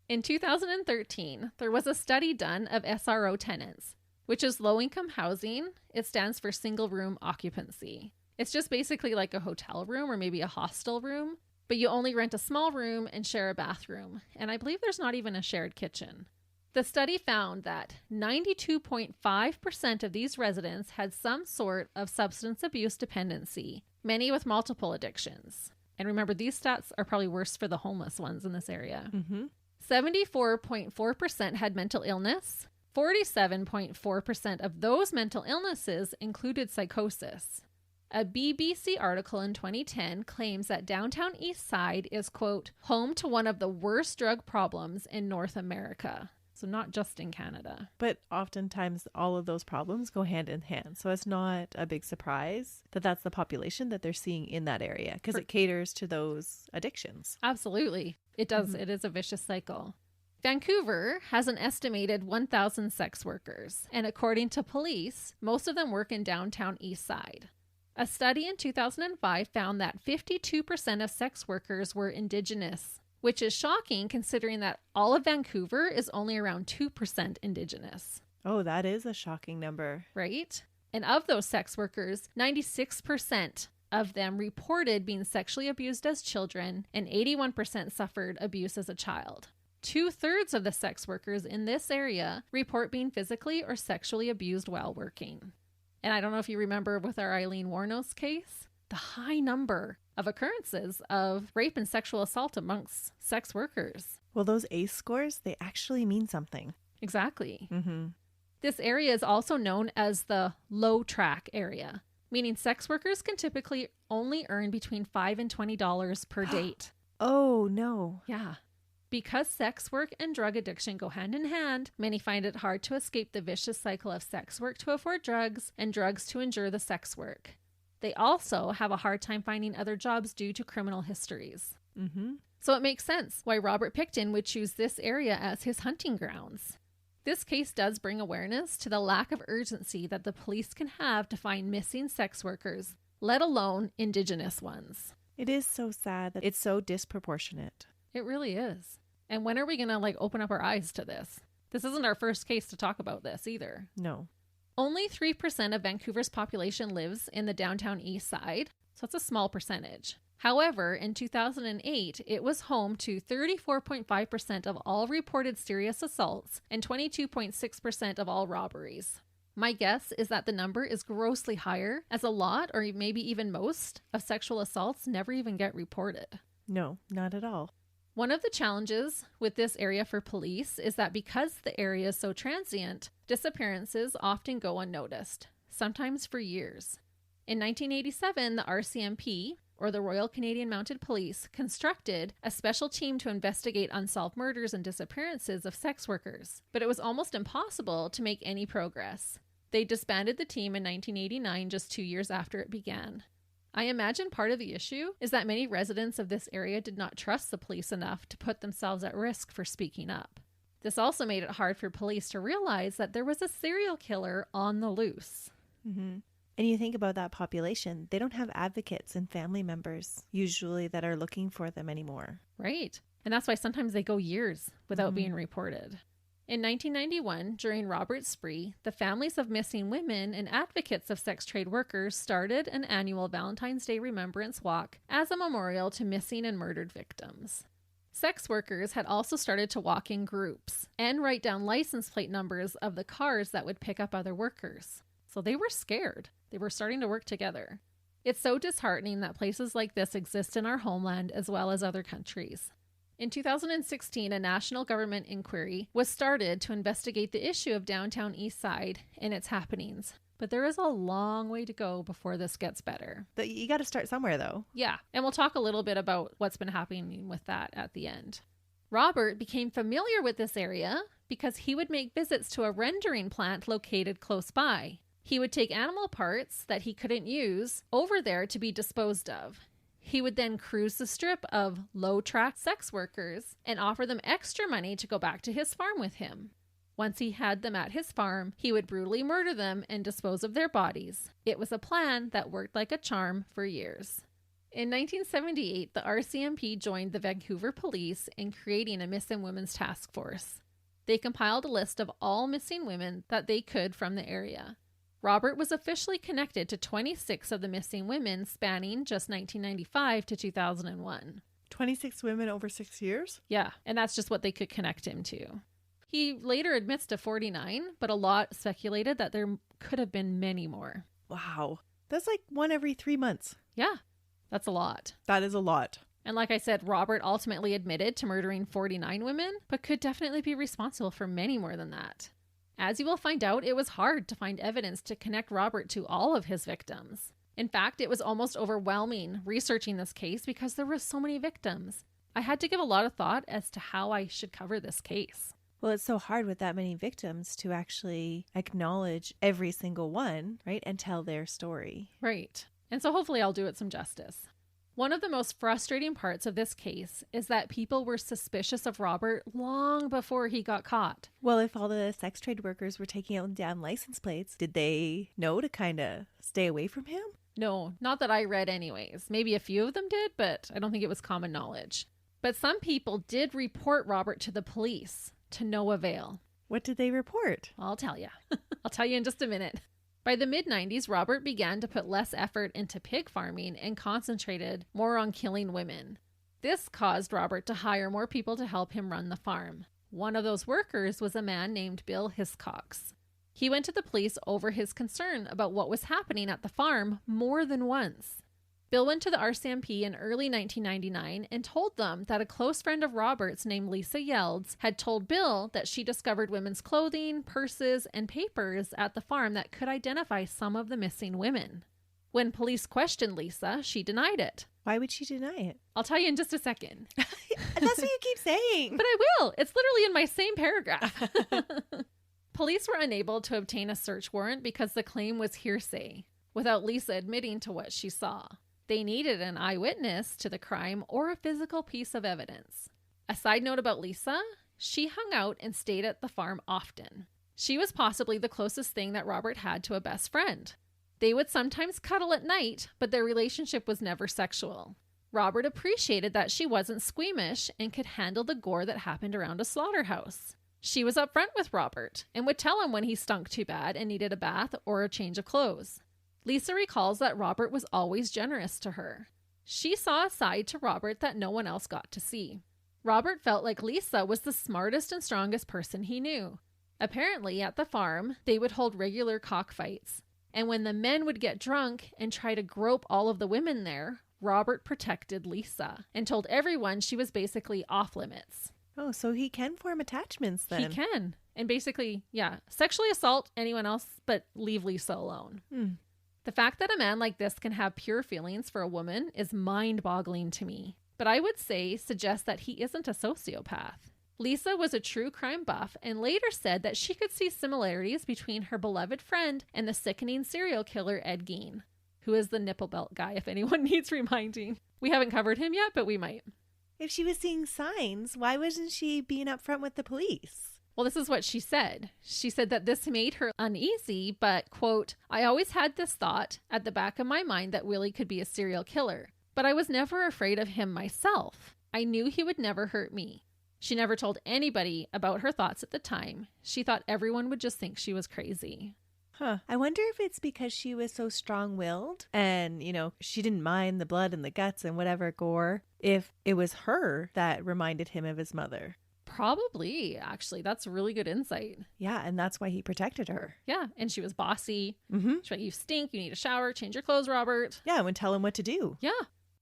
In 2013, there was a study done of SRO tenants, which is low-income housing. It stands for single-room occupancy. It's just basically like a hotel room or maybe a hostel room, but you only rent a small room and share a bathroom. And I believe there's not even a shared kitchen. The study found that 92.5% of these residents had some sort of substance abuse dependency, many with multiple addictions. And remember, these stats are probably worse for the homeless ones in this area. 74.4% had mental illness. 47.4% of those mental illnesses included psychosis. A BBC article in 2010 claims that downtown East Side is, quote, home to one of the worst drug problems in North America. So not just in Canada.
But oftentimes all of those problems go hand in hand. So it's not a big surprise that that's the population that they're seeing in that area because it caters to those addictions.
Absolutely. It does. It is a vicious cycle. Vancouver has an estimated 1,000 sex workers. And according to police, most of them work in downtown East Side. A study in 2005 found that 52% of sex workers were Indigenous, which is shocking considering that all of Vancouver is only around 2% Indigenous.
Oh, that is a shocking number.
Right? And of those sex workers, 96% of them reported being sexually abused as children, and 81% suffered abuse as a child. 2/3 of the sex workers in this area report being physically or sexually abused while working. And I don't know if you remember with our Eileen Warnos case, the high number of occurrences of rape and sexual assault amongst sex workers.
Well, those ACE scores, they actually mean something.
Exactly. This area is also known as the low track area, meaning sex workers can typically only earn between $5 and $20 per date.
Oh, no.
Yeah. Because sex work and drug addiction go hand in hand, many find it hard to escape the vicious cycle of sex work to afford drugs and drugs to endure the sex work. They also have a hard time finding other jobs due to criminal histories. So it makes sense why Robert Pickton would choose this area as his hunting grounds. This case does bring awareness to the lack of urgency that the police can have to find missing sex workers, let alone Indigenous ones.
It is so sad that it's so disproportionate.
It really is. And when are we going to open up our eyes to this? This isn't our first case to talk about this either.
No.
Only 3% of Vancouver's population lives in the downtown East Side, so it's a small percentage. However, in 2008, it was home to 34.5% of all reported serious assaults and 22.6% of all robberies. My guess is that the number is grossly higher, as a lot, or maybe even most, of sexual assaults never even get reported.
No, not at all.
One of the challenges with this area for police is that because the area is so transient, disappearances often go unnoticed, sometimes for years. In 1987, the RCMP, or the Royal Canadian Mounted Police, constructed a special team to investigate unsolved murders and disappearances of sex workers, but it was almost impossible to make any progress. They disbanded the team in 1989, just 2 years after it began. I imagine part of the issue is that many residents of this area did not trust the police enough to put themselves at risk for speaking up. This also made it hard for police to realize that there was a serial killer on the loose.
And you think about that population, they don't have advocates and family members usually that are looking for them anymore.
Right. And that's why sometimes they go years without being reported. In 1991, during Robert's Spree, the families of missing women and advocates of sex trade workers started an annual Valentine's Day Remembrance Walk as a memorial to missing and murdered victims. Sex workers had also started to walk in groups and write down license plate numbers of the cars that would pick up other workers. So they were scared. They were starting to work together. It's so disheartening that places like this exist in our homeland as well as other countries. In 2016, a national government inquiry was started to investigate the issue of downtown East Side and its happenings. But there is a long way to go before this gets better.
But you got to start somewhere, though.
Yeah, and we'll talk a little bit about what's been happening with that at the end. Robert became familiar with this area because he would make visits to a rendering plant located close by. He would take animal parts that he couldn't use over there to be disposed of. He would then cruise the strip of low-track sex workers and offer them extra money to go back to his farm with him. Once he had them at his farm, he would brutally murder them and dispose of their bodies. It was a plan that worked like a charm for years. In 1978, the RCMP joined the Vancouver Police in creating a Missing Women's Task Force. They compiled a list of all missing women that they could from the area. Robert was officially connected to 26 of the missing women spanning just 1995 to 2001.
26 women over 6 years?
Yeah, and that's just what they could connect him to. He later admits to 49, but a lot speculated that there could have been many more.
Wow. That's like one every 3 months.
Yeah, that's a lot.
That is a lot.
And like I said, Robert ultimately admitted to murdering 49 women, but could definitely be responsible for many more than that. As you will find out, it was hard to find evidence to connect Robert to all of his victims. In fact, it was almost overwhelming researching this case because there were so many victims. I had to give a lot of thought as to how I should cover this case.
Well, it's so hard with that many victims to actually acknowledge every single one, right? And tell their story.
Right. And so hopefully I'll do it some justice. One of the most frustrating parts of this case is that people were suspicious of Robert long before he got caught.
Well, if all the sex trade workers were taking down license plates, did they know to kind of stay away from him?
No, not that I read anyways. Maybe a few of them did, but I don't think it was common knowledge. But some people did report Robert to the police, to no avail.
What did they report?
I'll tell you. I'll tell you in just a minute. By the mid-90s, Robert began to put less effort into pig farming and concentrated more on killing women. This caused Robert to hire more people to help him run the farm. One of those workers was a man named Bill Hiscox. He went to the police over his concern about what was happening at the farm more than once. Bill went to the RCMP in early 1999 and told them that a close friend of Robert's named Lisa Yelds had told Bill that she discovered women's clothing, purses, and papers at the farm that could identify some of the missing women. When police questioned Lisa, she denied it.
Why would she deny it?
I'll tell you in just a second.
That's what you keep saying.
But I will. It's literally in my same paragraph. Police were unable to obtain a search warrant because the claim was hearsay, without Lisa admitting to what she saw. They needed an eyewitness to the crime or a physical piece of evidence. A side note about Lisa, she hung out and stayed at the farm often. She was possibly the closest thing that Robert had to a best friend. They would sometimes cuddle at night, but their relationship was never sexual. Robert appreciated that she wasn't squeamish and could handle the gore that happened around a slaughterhouse. She was upfront with Robert and would tell him when he stunk too bad and needed a bath or a change of clothes. Lisa recalls that Robert was always generous to her. She saw a side to Robert that no one else got to see. Robert felt like Lisa was the smartest and strongest person he knew. Apparently, at the farm, they would hold regular cockfights. And when the men would get drunk and try to grope all of the women there, Robert protected Lisa and told everyone she was basically off limits.
Oh, so he can form attachments then.
He can. And basically, yeah, sexually assault anyone else, but leave Lisa alone. The fact that a man like this can have pure feelings for a woman is mind-boggling to me, but I would say suggests that he isn't a sociopath. Lisa was a true crime buff and later said that she could see similarities between her beloved friend and the sickening serial killer Ed Gein, who is the nipple belt guy if anyone needs reminding. We haven't covered him yet, but we might.
If she was seeing signs, why wasn't she being upfront with the police?
Well, this is what she said. She said that this made her uneasy, but, quote, I always had this thought at the back of my mind that Willie could be a serial killer, but I was never afraid of him myself. I knew he would never hurt me. She never told anybody about her thoughts at the time. She thought everyone would just think she was crazy.
I wonder if it's because she was so strong-willed and, she didn't mind the blood and the guts and whatever gore, if it was her that reminded him of his mother.
Probably, actually. That's really good insight.
Yeah, and that's why he protected her.
Yeah, and she was bossy.
Mm-hmm.
She went, you stink, you need a shower, change your clothes, Robert.
Yeah, and would tell him what to do.
Yeah.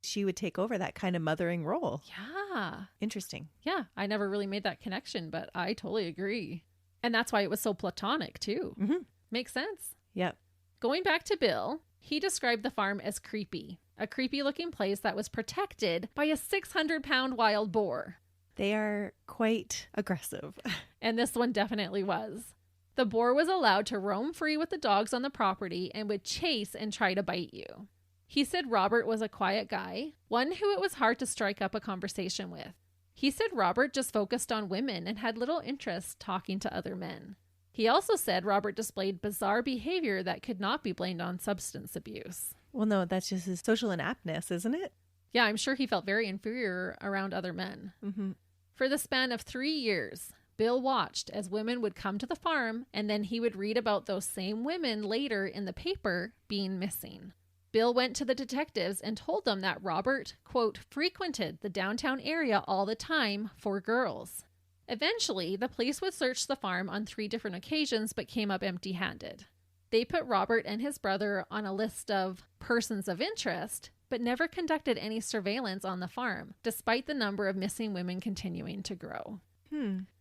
She would take over that kind of mothering role.
Yeah.
Interesting.
Yeah, I never really made that connection, but I totally agree. And that's why it was so platonic, too.
Mm-hmm.
Makes sense.
Yep.
Going back to Bill, he described the farm as creepy. A creepy-looking place that was protected by a 600-pound wild boar.
They are quite aggressive.
And this one definitely was. The boar was allowed to roam free with the dogs on the property and would chase and try to bite you. He said Robert was a quiet guy, one who it was hard to strike up a conversation with. He said Robert just focused on women and had little interest talking to other men. He also said Robert displayed bizarre behavior that could not be blamed on substance abuse.
Well, no, that's just his social inaptness, isn't it?
Yeah, I'm sure he felt very inferior around other men.
Mm-hmm.
For the span of 3 years, Bill watched as women would come to the farm, and then he would read about those same women later in the paper being missing. Bill went to the detectives and told them that Robert, quote, frequented the downtown area all the time for girls. Eventually, the police would search the farm on 3 different occasions but came up empty-handed. They put Robert and his brother on a list of persons of interest, but never conducted any surveillance on the farm, despite the number of missing women continuing to grow.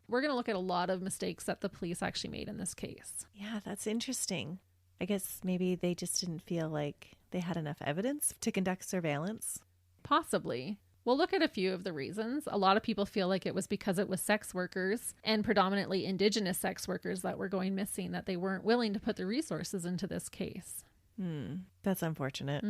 We're going to look at a lot of mistakes that the police actually made in this case.
Yeah, that's interesting. I guess maybe they just didn't feel like they had enough evidence to conduct surveillance.
Possibly. We'll look at a few of the reasons. A lot of people feel like it was because it was sex workers and predominantly Indigenous sex workers that were going missing, that they weren't willing to put the resources into this case.
That's unfortunate.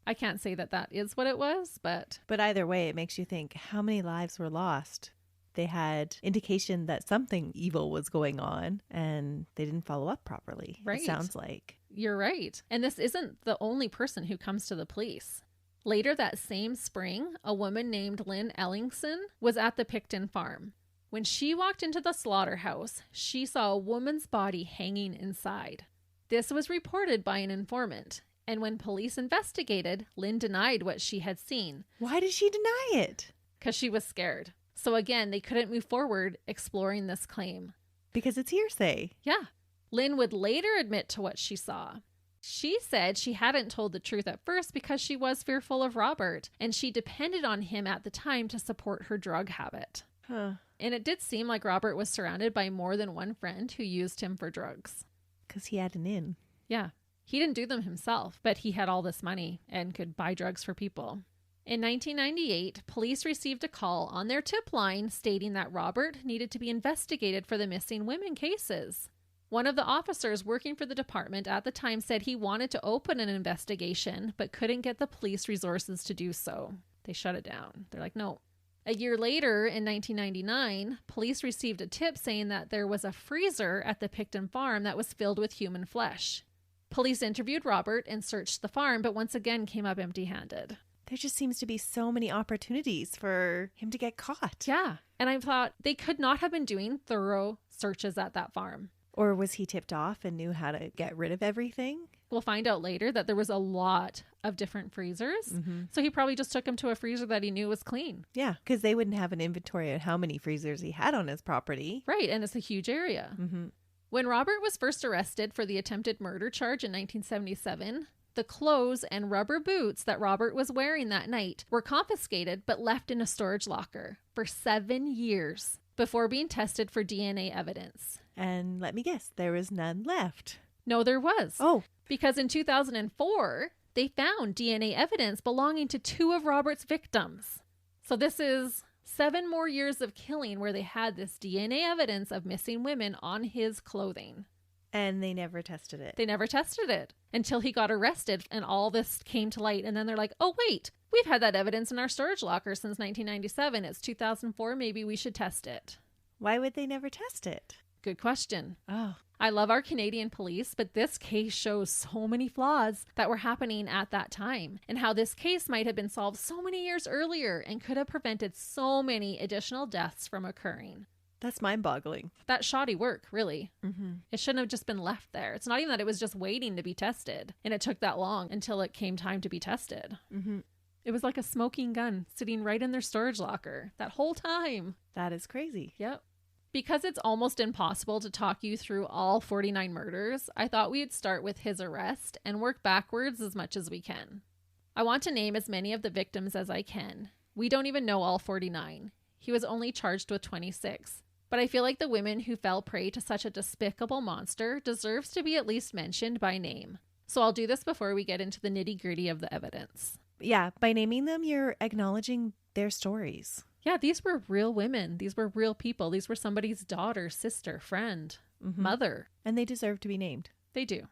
I can't say that that is what it was, but
either way, it makes you think, how many lives were lost? They had indication that something evil was going on and they didn't follow up properly.
Right.
It sounds like.
You're right. And this isn't the only person who comes to the police. Later that same spring, a woman named Lynn Ellingson was at the Pickton farm. When she walked into the slaughterhouse, she saw a woman's body hanging inside. This was reported by an informant. And when police investigated, Lynn denied what she had seen.
Why did she deny it?
Because she was scared. So again, they couldn't move forward exploring this claim.
Because it's hearsay.
Yeah. Lynn would later admit to what she saw. She said she hadn't told the truth at first because she was fearful of Robert, and she depended on him at the time to support her drug habit. And it did seem like Robert was surrounded by more than one friend who used him for drugs.
Because he had an in.
Yeah. He didn't do them himself, but he had all this money and could buy drugs for people. In 1998, police received a call on their tip line stating that Robert needed to be investigated for the missing women cases. One of the officers working for the department at the time said he wanted to open an investigation, but couldn't get the police resources to do so. They shut it down. They're like, no. A year later, in 1999, police received a tip saying that there was a freezer at the Pickton farm that was filled with human flesh. Police interviewed Robert and searched the farm, but once again came up empty-handed.
There just seems to be so many opportunities for him to get caught.
Yeah. And I thought they could not have been doing thorough searches at that farm.
Or was he tipped off and knew how to get rid of everything?
We'll find out later that there was a lot of different freezers. So he probably just took him to a freezer that he knew was clean.
Yeah, because they wouldn't have an inventory of how many freezers he had on his property.
Right. And it's a huge area. When Robert was first arrested for the attempted murder charge in 1977, the clothes and rubber boots that Robert was wearing that night were confiscated but left in a storage locker for 7 years before being tested for DNA evidence.
And let me guess, there was none left.
No, there was.
Oh.
Because in 2004, they found DNA evidence belonging to 2 of Robert's victims. So this is 7 more years of killing where they had this DNA evidence of missing women on his clothing.
And they never tested it.
They never tested it until he got arrested and all this came to light. And then they're like, oh, wait, we've had that evidence in our storage locker since 1997. It's 2004. Maybe we should test it.
Why would they never test it?
Good question.
Oh.
I love our Canadian police, but this case shows so many flaws that were happening at that time and how this case might have been solved so many years earlier and could have prevented so many additional deaths from occurring.
That's mind-boggling.
That's shoddy work, really. It shouldn't have just been left there. It's not even that it was just waiting to be tested, and it took that long until it came time to be tested. It was like a smoking gun sitting right in their storage locker that whole time.
That is crazy.
Yep. Because it's almost impossible to talk you through all 49 murders, I thought we would start with his arrest and work backwards as much as we can. I want to name as many of the victims as I can. We don't even know all 49. He was only charged with 26. But I feel like the women who fell prey to such a despicable monster deserves to be at least mentioned by name. So I'll do this before we get into the nitty-gritty of the evidence.
Yeah, by naming them, you're acknowledging their stories.
Yeah, these were real women. These were real people. These were somebody's daughter, sister, friend, mother.
And they deserve to be named.
They do.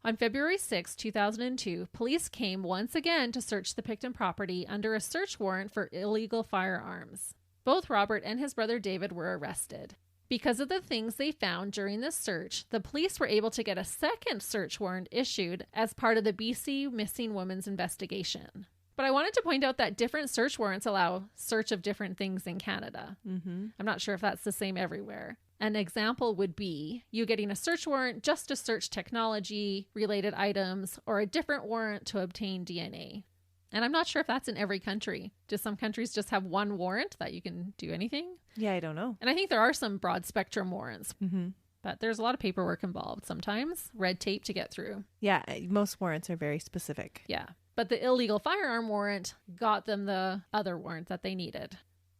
On February 6, 2002, police came once again to search the Pickton property under a search warrant for illegal firearms. Both Robert and his brother David were arrested. Because of the things they found during this search, the police were able to get a second search warrant issued as part of the BC Missing Women's investigation. But I wanted to point out that different search warrants allow search of different things in Canada.
Mm-hmm.
I'm not sure if that's the same everywhere. An example would be you getting a search warrant just to search technology, related items, or a different warrant to obtain DNA. And I'm not sure if that's in every country. Do some countries just have one warrant that you can do anything?
Yeah, I don't know.
And I think there are some broad spectrum warrants,
Mm-hmm.
but there's a lot of paperwork involved sometimes, red tape to get through.
Yeah, most warrants are very specific.
Yeah, but the illegal firearm warrant got them the other warrant that they needed.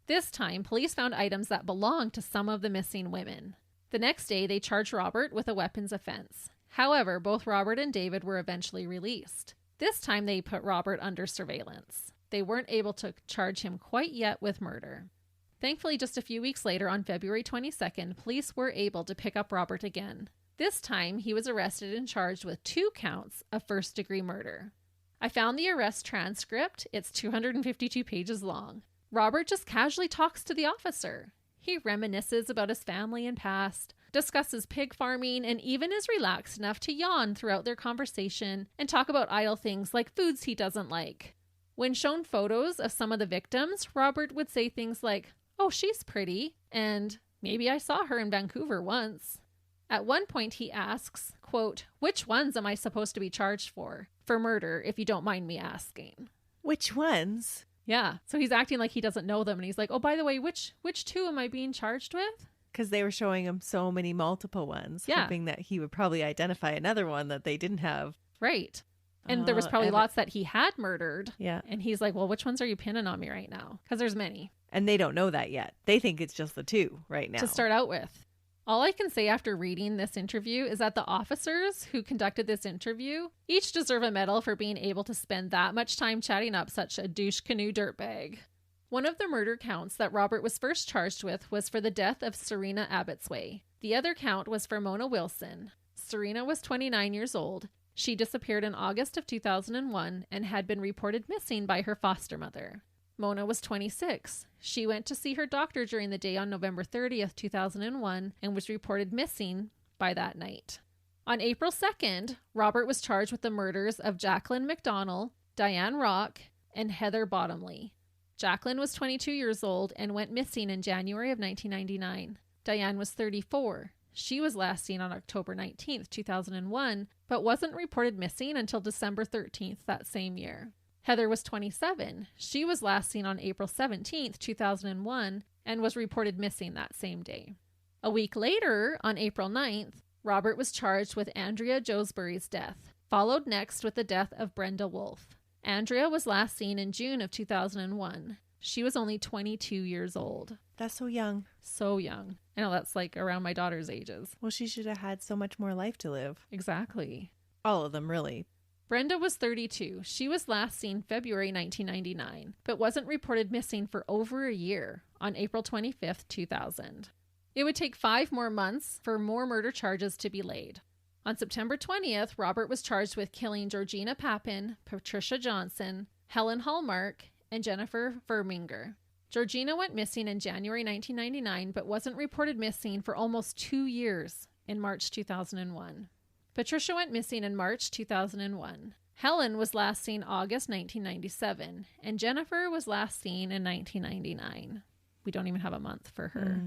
This time, police found items that belonged to some of the missing women. The next day, they charged Robert with a weapons offense. However, both Robert and David were eventually released. This time, they put Robert under surveillance. They weren't able to charge him quite yet with murder. Thankfully, just a few weeks later, on February 22nd, police were able to pick up Robert again. This time, he was arrested and charged with 2 counts of first-degree murder. I found the arrest transcript. It's 252 pages long. Robert just casually talks to the officer. He reminisces about his family and past, discusses pig farming, and even is relaxed enough to yawn throughout their conversation and talk about idle things like foods he doesn't like. When shown photos of some of the victims, Robert would say things like, "Oh, she's pretty," and "Maybe I saw her in Vancouver once." At one point he asks, quote, "Which ones am I supposed to be charged for murder, if you don't mind me asking?"
Which ones?
Yeah. So he's acting like he doesn't know them. And he's like, "Oh, by the way, which 2 am I being charged with?"
Because they were showing him so many multiple ones,
Yeah.
hoping that he would probably identify another one that they didn't have.
Right. And there was probably
and-
lots that he had murdered.
Yeah.
And he's like, "Well, which ones are you pinning on me right now?" Because there's many
And they don't know that yet. They think it's just the 2 right now.
to start out with. All I can say after reading this interview is that the officers who conducted this interview each deserve a medal for being able to spend that much time chatting up such a douche canoe dirtbag. One of the murder counts that Robert was first charged with was for the death of Serena Abbotsway. The other count was for Mona Wilson. Serena was 29 years old. She disappeared in August of 2001 and had been reported missing by her foster mother. Mona was 26. She went to see her doctor during the day on November 30th, 2001, and was reported missing by that night. On April 2nd, Robert was charged with the murders of Jacqueline McDonnell, Diane Rock, and Heather Bottomley. Jacqueline was 22 years old and went missing in January of 1999. Diane was 34. She was last seen on October 19th, 2001, but wasn't reported missing until December 13th that same year. Heather was 27. She was last seen on April 17th, 2001, and was reported missing that same day. A week later, on April 9th, Robert was charged with Andrea Joesbury's death, followed next with the death of Brenda Wolfe. Andrea was last seen in June of 2001. She was only 22 years old.
That's so young.
So young. I know that's like around my daughter's ages.
Well, she should have had so much more life to live.
Exactly.
All of them, really.
Brenda was 32. She was last seen February 1999, but wasn't reported missing for over a year on April 25th, 2000. It would take 5 more months for more murder charges to be laid. On September 20th, Robert was charged with killing Georgina Papin, Patricia Johnson, Helen Hallmark, and Jennifer Verminger. Georgina went missing in January 1999, but wasn't reported missing for almost 2 years in March 2001. Patricia went missing in March 2001. Helen was last seen August 1997, and Jennifer was last seen in 1999. We don't even have a month for her.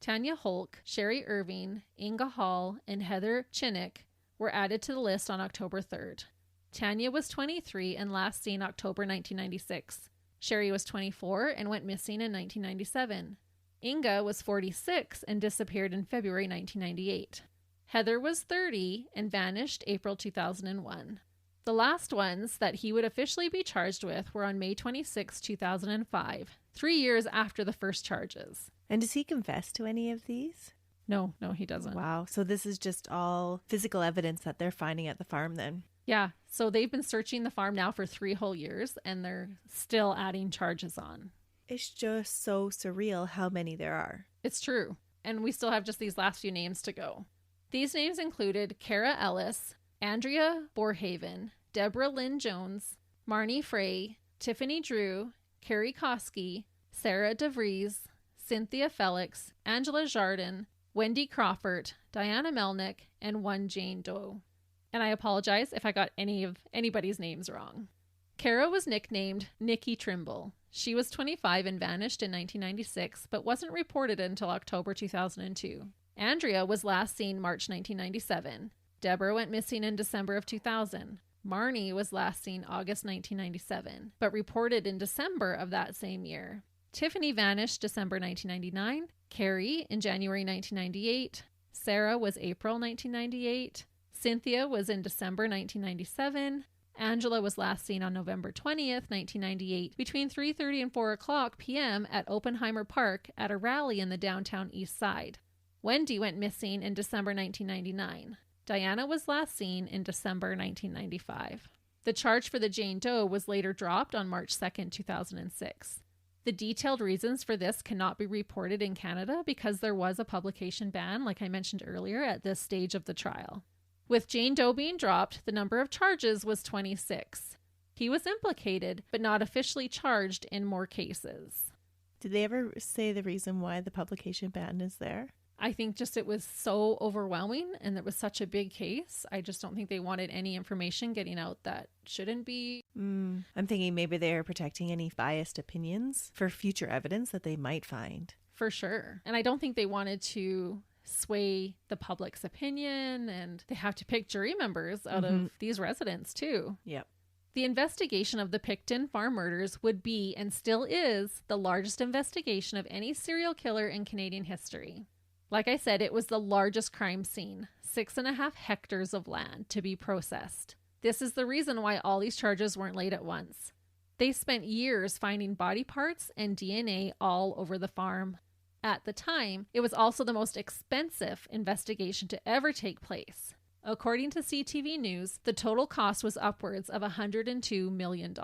Tanya Holk, Sherry Irving, Inga Hall, and Heather Chinnick were added to the list on October 3rd. Tanya was 23 and last seen October 1996. Sherry was 24 and went missing in 1997. Inga was 46 and disappeared in February 1998. Heather was 30 and vanished April 2001. The last ones that he would officially be charged with were on May 26, 2005, 3 years after the first charges.
And does he confess to any of these?
No, he doesn't.
Wow. So this is just all physical evidence that they're finding at the farm then.
Yeah, so they've been searching the farm now for 3 whole years, and they're still adding charges on.
It's just so surreal how many there are.
It's true. And we still have just these last few names to go. These names included Kara Ellis, Andrea Borhaven, Deborah Lynn Jones, Marnie Frey, Tiffany Drew, Carrie Koski, Sarah DeVries, Cynthia Felix, Angela Jardin, Wendy Crawford, Diana Melnick, and one Jane Doe. And I apologize if I got any of anybody's names wrong. Kara was nicknamed Nikki Trimble. She was 25 and vanished in 1996, but wasn't reported until October 2002. Andrea was last seen March 1997. Deborah went missing in December of 2000. Marnie was last seen August 1997, but reported in December of that same year. Tiffany vanished December 1999. Carrie in January 1998. Sarah was April 1998. Cynthia was in December 1997. Angela was last seen on November 20th, 1998, between 3:30 and 4 o'clock p.m. at Oppenheimer Park at a rally in the downtown East Side. Wendy went missing in December 1999. Diana was last seen in December 1995. The charge for the Jane Doe was later dropped on March 2nd, 2006. The detailed reasons for this cannot be reported in Canada because there was a publication ban, like I mentioned earlier, at this stage of the trial. With Jane Doe being dropped, the number of charges was 26. He was implicated, but not officially charged in more cases.
Did they ever say the reason why the publication ban is there?
I think just it was so overwhelming and it was such a big case. I just don't think they wanted any information getting out that shouldn't be.
I'm thinking maybe they're protecting any biased opinions for future evidence that they might find.
For sure. And I don't think they wanted to sway the public's opinion, and they have to pick jury members out of these residents too.
Yep.
The investigation of the Pickton farm murders would be, and still is, the largest investigation of any serial killer in Canadian history. Like I said, it was the largest crime scene, 6.5 hectares of land to be processed. This is the reason why all these charges weren't laid at once. They spent years finding body parts and DNA all over the farm. At the time, it was also the most expensive investigation to ever take place. According to CTV News, the total cost was upwards of $102 million.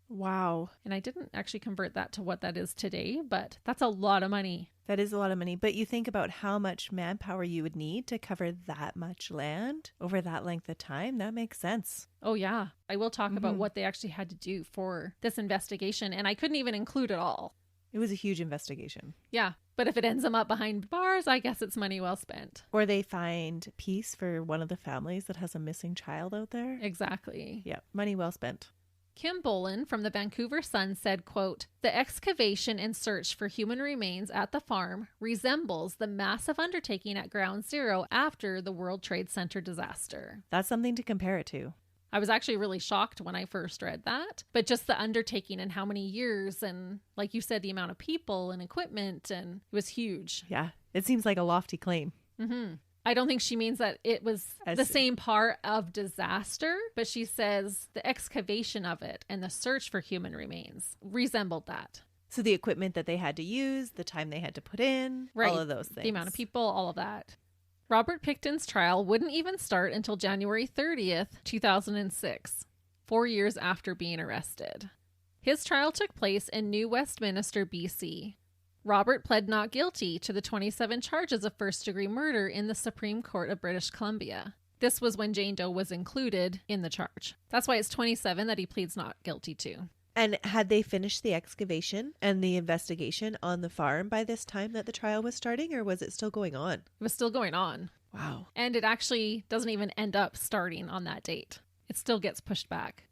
Wow.
And I didn't actually convert that to what that is today, but that's a lot of money.
That is a lot of money. But you think about how much manpower you would need to cover that much land over that length of time. That makes sense.
Oh, yeah. I will talk about what they actually had to do for this investigation, and I couldn't even include it all.
It was a huge investigation.
Yeah. But if it ends them up behind bars, I guess it's money well spent.
Or they find peace for one of the families that has a missing child out there.
Exactly.
Yeah. Money well spent.
Kim Bolan from the Vancouver Sun said, quote, "The excavation and search for human remains at the farm resembles the massive undertaking at Ground Zero after the World Trade Center disaster."
That's something to compare it to.
I was actually really shocked when I first read that, but just the undertaking and how many years and, like you said, the amount of people and equipment, and it was huge.
Yeah, it seems like a lofty claim.
I don't think she means that it was the same part of disaster, but she says the excavation of it and the search for human remains resembled that.
So the equipment that they had to use, the time they had to put in, all of those things.
The amount of people, all of that. Robert Pickton's trial wouldn't even start until January 30th, 2006, 4 years after being arrested. His trial took place in New Westminster, BC. Robert pled not guilty to the 27 charges of first-degree murder in the Supreme Court of British Columbia. This was when Jane Doe was included in the charge. That's why it's 27 that he pleads not guilty to.
And had they finished the excavation and the investigation on the farm by this time that the trial was starting, or was it still going on?
It was still going on.
Wow.
And it actually doesn't even end up starting on that date. It still gets pushed back.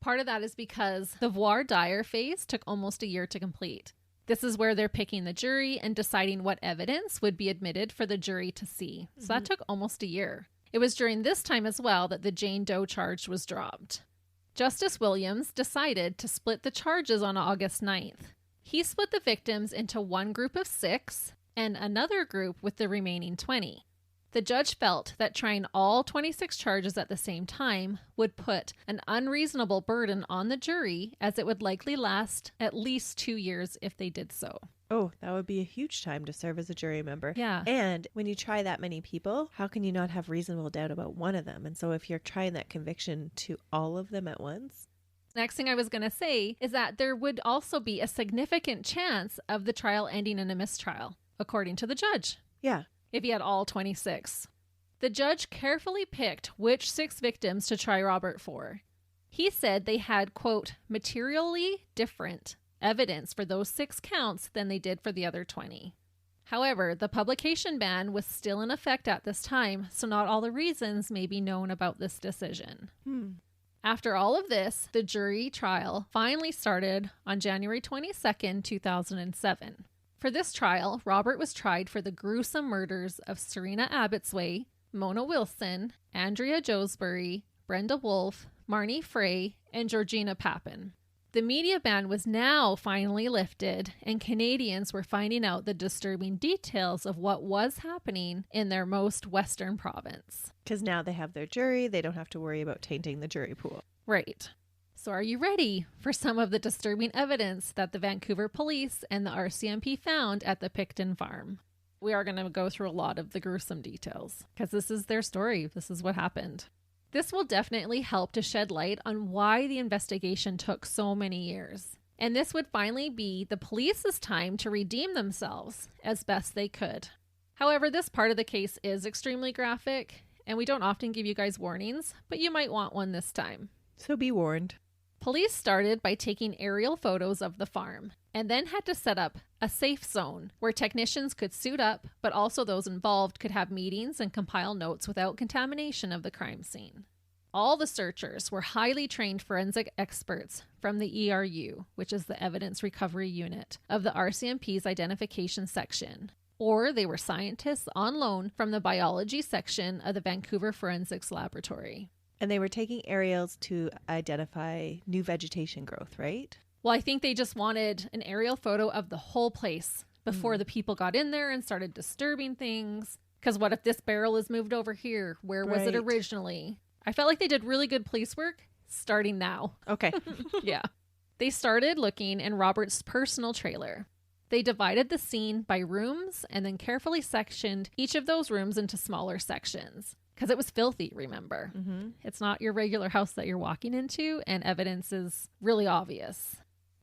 Part of that is because the voir dire phase took almost a year to complete. This is where they're picking the jury and deciding what evidence would be admitted for the jury to see. So that took almost a year. It was during this time as well that the Jane Doe charge was dropped. Justice Williams decided to split the charges on August 9th. He split the victims into one group of 6 and another group with the remaining 20. The judge felt that trying all 26 charges at the same time would put an unreasonable burden on the jury, as it would likely last at least 2 years if they did so.
Oh, that would be a huge time to serve as a jury member.
Yeah.
And when you try that many people, how can you not have reasonable doubt about one of them? And so if you're trying that conviction to all of them at once.
Next thing I was going to say is that there would also be a significant chance of the trial ending in a mistrial, according to the judge.
Yeah.
If he had all 26. The judge carefully picked which 6 victims to try Robert for. He said they had, quote, materially different evidence for those 6 counts than they did for the other 20. However, the publication ban was still in effect at this time, so not all the reasons may be known about this decision. After all of this, the jury trial finally started on January 22nd, 2007. For this trial, Robert was tried for the gruesome murders of Serena Abbotsway, Mona Wilson, Andrea Joesbury, Brenda Wolfe, Marnie Frey, and Georgina Papin. The media ban was now finally lifted, and Canadians were finding out the disturbing details of what was happening in their most western province.
Because now they have their jury. They don't have to worry about tainting the jury pool.
Right. So are you ready for some of the disturbing evidence that the Vancouver police and the RCMP found at the Pickton farm? We are going to go through a lot of the gruesome details because this is their story. This is what happened. This will definitely help to shed light on why the investigation took so many years. And this would finally be the police's time to redeem themselves as best they could. However, this part of the case is extremely graphic, and we don't often give you guys warnings, but you might want one this time.
So be warned.
Police started by taking aerial photos of the farm and then had to set up a safe zone where technicians could suit up, but also those involved could have meetings and compile notes without contamination of the crime scene. All the searchers were highly trained forensic experts from the ERU, which is the Evidence Recovery Unit of the RCMP's Identification Section, or they were scientists on loan from the Biology Section of the Vancouver Forensics Laboratory.
And they were taking aerials to identify new vegetation growth, right?
Well, I think they just wanted an aerial photo of the whole place before the people got in there and started disturbing things. Because what if this barrel is moved over here? Where was it originally? I felt like they did really good police work starting now.
Okay.
Yeah. They started looking in Robert's personal trailer. They divided the scene by rooms and then carefully sectioned each of those rooms into smaller sections. Because it was filthy, remember.
Mm-hmm.
It's not your regular house that you're walking into, and evidence is really obvious.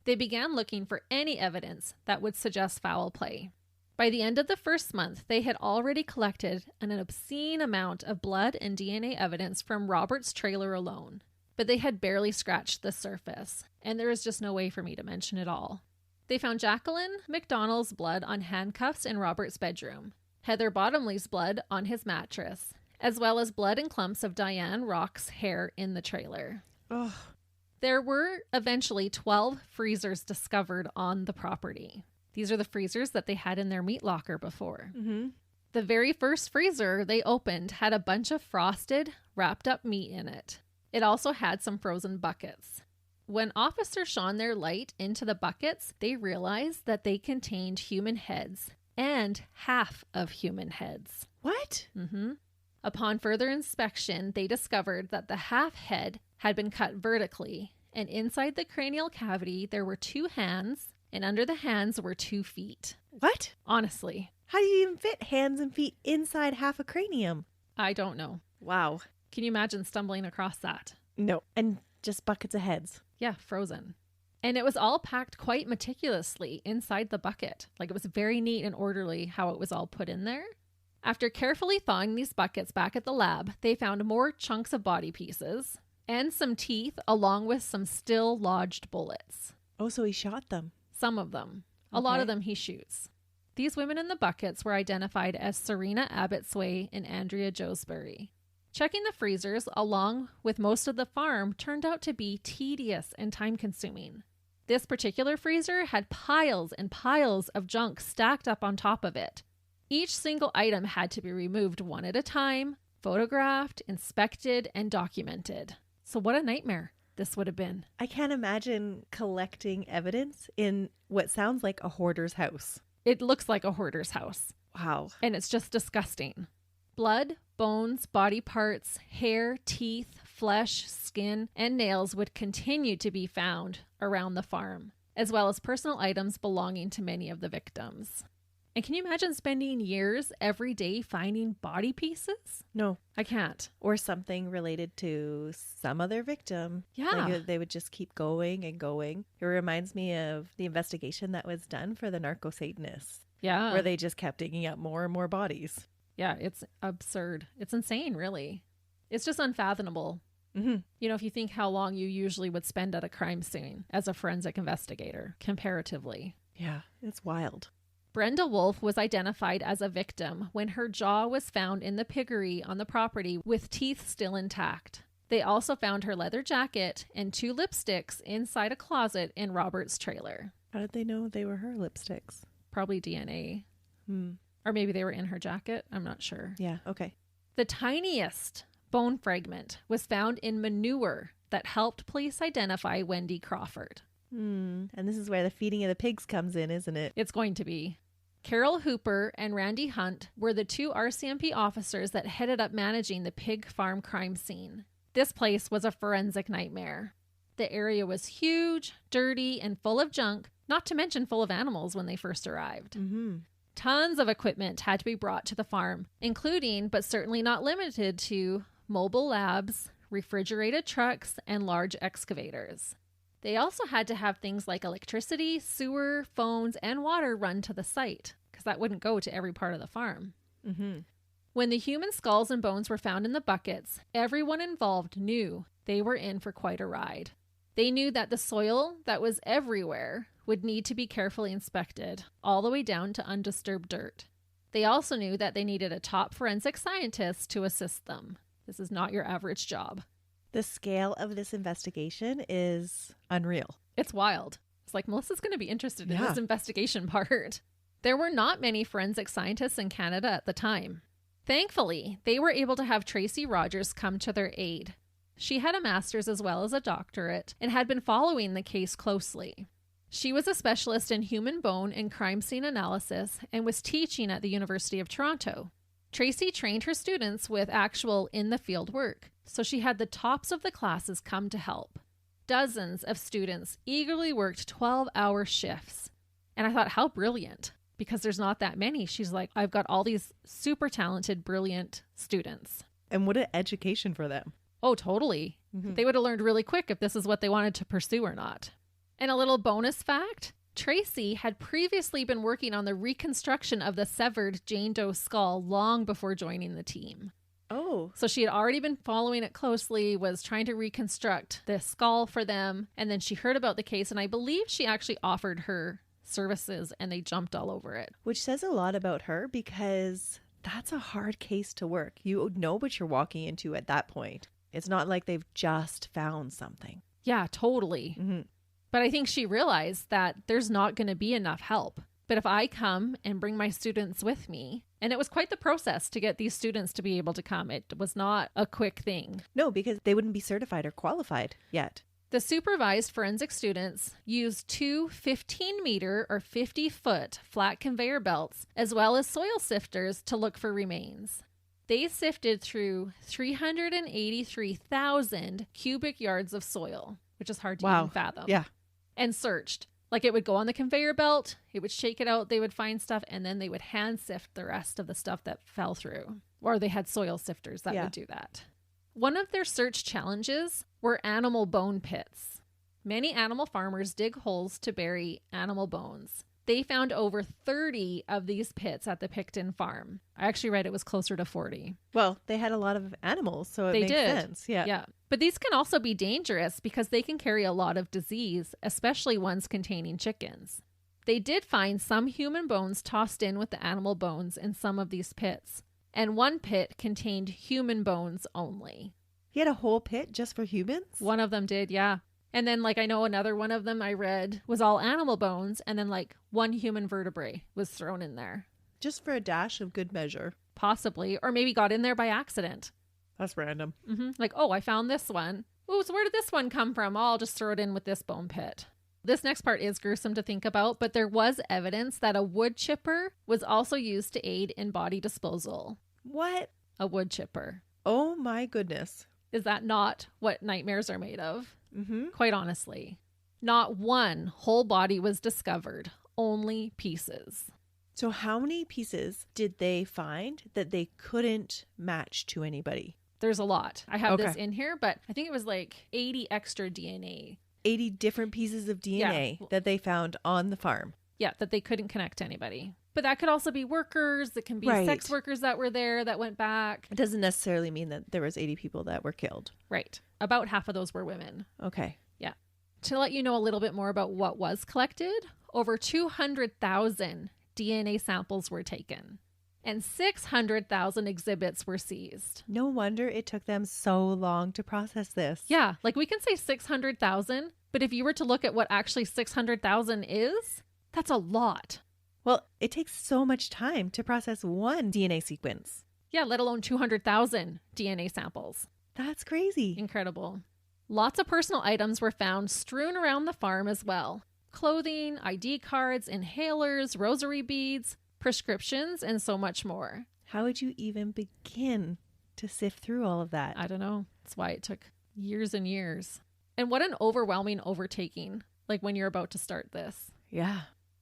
They began looking for any evidence that would suggest foul play. By the end of the first month, they had already collected an obscene amount of blood and DNA evidence from Robert's trailer alone. But they had barely scratched the surface, and there is just no way for me to mention it all. They found Jacqueline McDonald's blood on handcuffs in Robert's bedroom, Heather Bottomley's blood on his mattress, as well as blood and clumps of Diane Rock's hair in the trailer.
Oh.
There were eventually 12 freezers discovered on the property. These are the freezers that they had in their meat locker before.
Mm-hmm.
The very first freezer they opened had a bunch of frosted, wrapped up meat in it. It also had some frozen buckets. When officers shone their light into the buckets, they realized that they contained human heads and half of human heads.
What?
Mm-hmm. Upon further inspection, they discovered that the half head had been cut vertically, and inside the cranial cavity there were 2 hands, and under the hands were 2 feet.
What?
Honestly.
How do you even fit hands and feet inside half a cranium?
I don't know.
Wow.
Can you imagine stumbling across that?
No. And just buckets of heads.
Yeah, frozen. And it was all packed quite meticulously inside the bucket. Like, it was very neat and orderly how it was all put in there. After carefully thawing these buckets back at the lab, they found more chunks of body pieces and some teeth along with some still lodged bullets.
Oh, so he shot them.
Some of them. A lot of them he shoots. These women in the buckets were identified as Serena Abbotsway and Andrea Joesbury. Checking the freezers along with most of the farm turned out to be tedious and time-consuming. This particular freezer had piles and piles of junk stacked up on top of it. Each single item had to be removed one at a time, photographed, inspected, and documented. So what a nightmare this would have been.
I can't imagine collecting evidence in what sounds like a hoarder's house.
It looks like a hoarder's house.
Wow.
And it's just disgusting. Blood, bones, body parts, hair, teeth, flesh, skin, and nails would continue to be found around the farm, as well as personal items belonging to many of the victims. And can you imagine spending years every day finding body pieces?
No.
I can't.
Or something related to some other victim.
Yeah.
Like they would just keep going and going. It reminds me of the investigation that was done for the narco-Satanists.
Yeah.
Where they just kept digging up more and more bodies.
Yeah, it's absurd. It's insane, really. It's just unfathomable.
Mm-hmm.
You know, if you think how long you usually would spend at a crime scene as a forensic investigator, comparatively.
Yeah, it's wild.
Brenda Wolfe was identified as a victim when her jaw was found in the piggery on the property with teeth still intact. They also found her leather jacket and 2 lipsticks inside a closet in Robert's trailer.
How did they know they were her lipsticks?
Probably DNA. Or maybe they were in her jacket. I'm not sure.
Yeah, okay.
The tiniest bone fragment was found in manure that helped police identify Wendy Crawford.
And this is where the feeding of the pigs comes in, isn't it?
It's going to be. Carol Hooper and Randy Hunt were the 2 RCMP officers that headed up managing the pig farm crime scene. This place was a forensic nightmare. The area was huge, dirty, and full of junk, not to mention full of animals when they first arrived. Tons of equipment had to be brought to the farm, including, but certainly not limited to, mobile labs, refrigerated trucks, and large excavators. They also had to have things like electricity, sewer, phones, and water run to the site, because that wouldn't go to every part of the farm. When the human skulls and bones were found in the buckets, everyone involved knew they were in for quite a ride. They knew that the soil that was everywhere would need to be carefully inspected, all the way down to undisturbed dirt. They also knew that they needed a top forensic scientist to assist them. This is not your average job.
The scale of this investigation is unreal.
It's wild. It's like, Melissa's going to be interested in this investigation part. There were not many forensic scientists in Canada at the time. Thankfully, they were able to have Tracy Rogers come to their aid. She had a master's as well as a doctorate and had been following the case closely. She was a specialist in human bone and crime scene analysis and was teaching at the University of Toronto. Tracy trained her students with actual in-the-field work, so she had the tops of the classes come to help. Dozens of students eagerly worked 12-hour shifts. And I thought, how brilliant, because there's not that many. She's like, I've got all these super talented, brilliant students.
And what an education for them.
Oh, totally. They would have learned really quick if this is what they wanted to pursue or not. And a little bonus fact, Tracy had previously been working on the reconstruction of the severed Jane Doe skull long before joining the team.
Oh.
So she had already been following it closely, was trying to reconstruct the skull for them. And then she heard about the case, and I believe she actually offered her services, and they jumped all over it.
Which says a lot about her, because that's a hard case to work. You know what you're walking into at that point. It's not like they've just found something.
Yeah, totally. But I think she realized that there's not going to be enough help. But if I come and bring my students with me, and it was quite the process to get these students to be able to come. It was not a quick thing.
No, because they wouldn't be certified or qualified yet.
The supervised forensic students used 2 15-meter or 50-foot flat conveyor belts, as well as soil sifters, to look for remains. They sifted through 383,000 cubic yards of soil, which is hard to even fathom.
Yeah.
And searched. Like, it would go on the conveyor belt, it would shake it out, they would find stuff, and then they would hand sift the rest of the stuff that fell through. Or they had soil sifters that would do that. One of their search challenges were animal bone pits. Many animal farmers dig holes to bury animal bones. They found over 30 of these pits at the Pickton farm. I actually read it was closer to 40.
Well, they had a lot of animals, so it makes sense. Yeah.
But these can also be dangerous because they can carry a lot of disease, especially ones containing chickens. They did find some human bones tossed in with the animal bones in some of these pits. And one pit contained human bones only.
He had a whole pit just for humans?
One of them did, yeah. And then, I know another one of them I read was all animal bones, and then, one human vertebrae was thrown in there.
Just for a dash of good measure.
Possibly. Or maybe got in there by accident.
That's random.
I found this one. Ooh, so where did this one come from? I'll just throw it in with this bone pit. This next part is gruesome to think about, but there was evidence that a wood chipper was also used to aid in body disposal.
What?
A wood chipper.
Oh my goodness.
Is that not what nightmares are made of? Quite honestly. Not one whole body was discovered, only pieces.
So how many pieces did they find that they couldn't match to anybody?
There's a lot. I have this in here, but I think it was 80 extra DNA.
80 different pieces of DNA that they found on the farm.
Yeah, that they couldn't connect to anybody. But that could also be workers. It can be sex workers that were there that went back.
It doesn't necessarily mean that there was 80 people that were killed.
Right. About half of those were women.
Okay.
Yeah. To let you know a little bit more about what was collected, over 200,000 DNA samples were taken. and 600,000 exhibits were seized.
No wonder it took them so long to process this.
Yeah, like we can say 600,000, but if you were to look at what actually 600,000 is, that's a lot.
Well, it takes so much time to process one DNA sequence.
Yeah, let alone 200,000 DNA samples.
That's crazy.
Incredible. Lots of personal items were found strewn around the farm as well. Clothing, ID cards, inhalers, rosary beads, prescriptions, and so much more.
How would you even begin to sift through all of that?
I don't know. That's why it took years and years. And what an overwhelming overtaking, like when you're about to start this.
Yeah.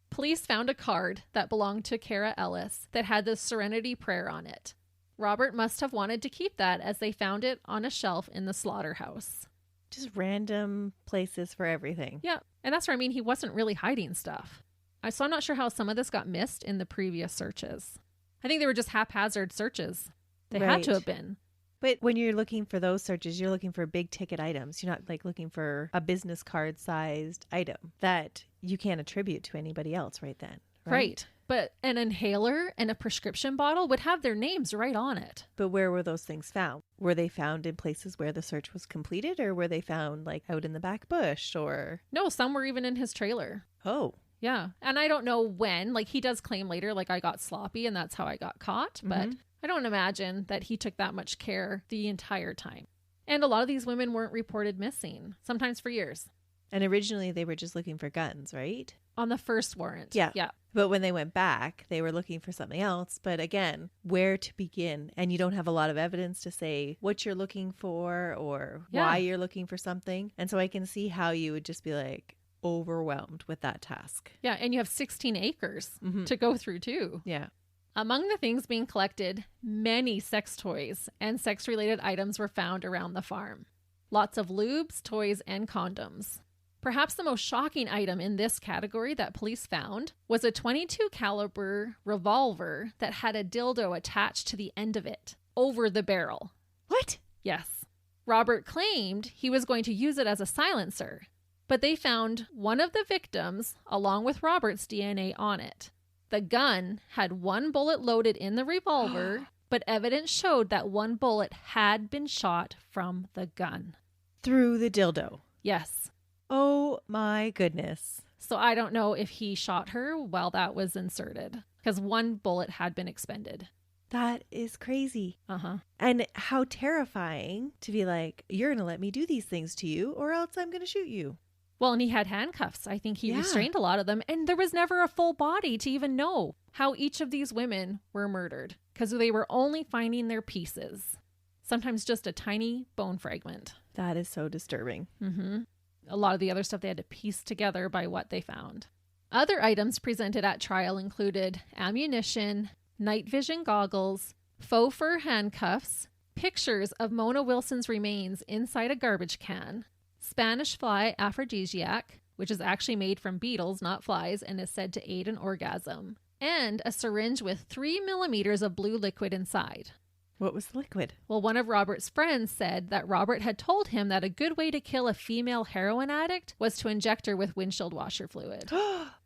Police found a card that belonged to Kara Ellis that had the Serenity Prayer on it. Robert must have wanted to keep that as they found it on a shelf in the slaughterhouse.
Just random places for everything.
Yeah, and that's where, I mean, he wasn't really hiding stuff. So I'm not sure how some of this got missed in the previous searches. I think they were just haphazard searches. They had to have been.
But when you're looking for those searches, you're looking for big ticket items. You're not like looking for a business card sized item that you can't attribute to anybody else right then.
Right. But an inhaler and a prescription bottle would have their names right on it.
But where were those things found? Were they found in places where the search was completed, or were they found like out in the back bush, or?
No, some were even in his trailer.
Oh.
Yeah. And I don't know when. Like, he does claim later, like, I got sloppy and that's how I got caught. But I don't imagine that he took that much care the entire time. And a lot of these women weren't reported missing, sometimes for years.
And originally they were just looking for guns, right?
On the first warrant.
Yeah.
Yeah.
But when they went back, they were looking for something else. But again, where to begin? And you don't have a lot of evidence to say what you're looking for or why you're looking for something. And so I can see how you would just be like overwhelmed with that task.
Yeah. And you have 16 acres to go through too.
Yeah.
Among the things being collected, many sex toys and sex-related items were found around the farm. Lots of lubes, toys, and condoms. Perhaps the most shocking item in this category that police found was a .22 caliber revolver that had a dildo attached to the end of it, over the barrel.
What?
Yes. Robert claimed he was going to use it as a silencer, but they found one of the victims along with Robert's DNA on it. The gun had one bullet loaded in the revolver, but evidence showed that one bullet had been shot from the gun.
Through the dildo?
Yes.
Oh my goodness.
So I don't know if he shot her while that was inserted, because one bullet had been expended.
That is crazy.
Uh-huh.
And how terrifying to be like, you're going to let me do these things to you or else I'm going to shoot you.
Well, and he had handcuffs. I think he restrained a lot of them. And there was never a full body to even know how each of these women were murdered, because they were only finding their pieces. Sometimes just a tiny bone fragment.
That is so disturbing.
Mm-hmm. A lot of the other stuff they had to piece together by what they found. Other items presented at trial included ammunition, night vision goggles, faux fur handcuffs, pictures of Mona Wilson's remains inside a garbage can, Spanish fly aphrodisiac, which is actually made from beetles, not flies, and is said to aid an orgasm, and a syringe with 3 millimeters of blue liquid inside.
What was the liquid?
Well, one of Robert's friends said that Robert had told him that a good way to kill a female heroin addict was to inject her with windshield washer fluid.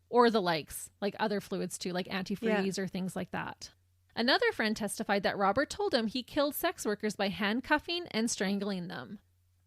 Or the likes, like other fluids too, like antifreeze or things like that. Another friend testified that Robert told him he killed sex workers by handcuffing and strangling them.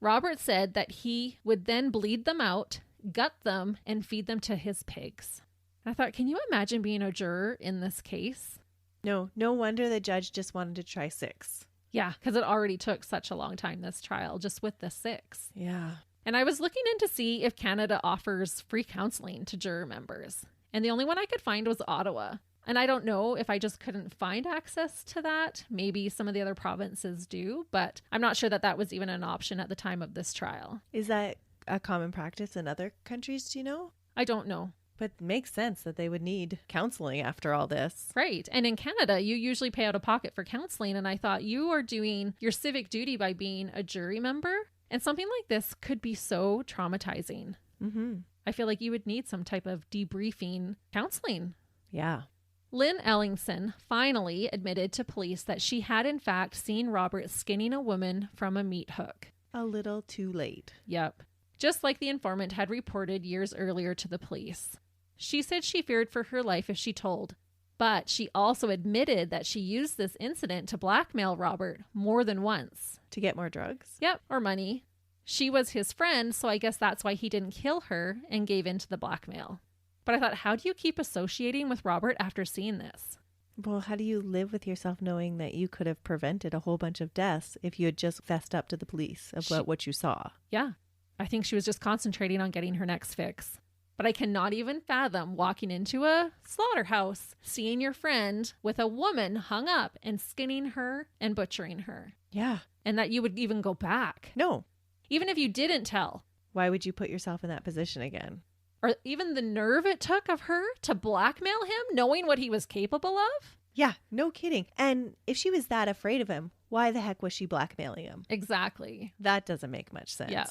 Robert said that he would then bleed them out, gut them, and feed them to his pigs. I thought, can you imagine being a juror in this case?
No wonder the judge just wanted to try 6.
Yeah, because it already took such a long time, this trial, just with the 6.
Yeah.
And I was looking in to see if Canada offers free counseling to juror members. And the only one I could find was Ottawa. And I don't know if I just couldn't find access to that. Maybe some of the other provinces do, but I'm not sure that that was even an option at the time of this trial.
Is that a common practice in other countries, do you know?
I don't know.
But it makes sense that they would need counseling after all this.
Right. And in Canada, you usually pay out of pocket for counseling. And I thought, you are doing your civic duty by being a jury member. And something like this could be so traumatizing.
Mm-hmm.
I feel like you would need some type of debriefing counseling.
Yeah.
Lynn Ellingson finally admitted to police that she had in fact seen Robert skinning a woman from a meat hook.
A little too late.
Yep. Just like the informant had reported years earlier to the police. She said she feared for her life if she told, But she also admitted that she used this incident to blackmail Robert more than once.
To get more drugs?
Yep, or money. She was his friend, so I guess that's why he didn't kill her and gave in to the blackmail. But I thought, how do you keep associating with Robert after seeing this?
Well, how do you live with yourself knowing that you could have prevented a whole bunch of deaths if you had just fessed up to the police about what you saw?
Yeah, I think she was just concentrating on getting her next fix. But I cannot even fathom walking into a slaughterhouse, seeing your friend with a woman hung up and skinning her and butchering her.
Yeah.
And that you would even go back.
No.
Even if you didn't tell.
Why would you put yourself in that position again?
Or even the nerve it took of her to blackmail him, knowing what he was capable of?
Yeah, no kidding. And if she was that afraid of him, why the heck was she blackmailing him?
Exactly.
That doesn't make much sense.
Yeah.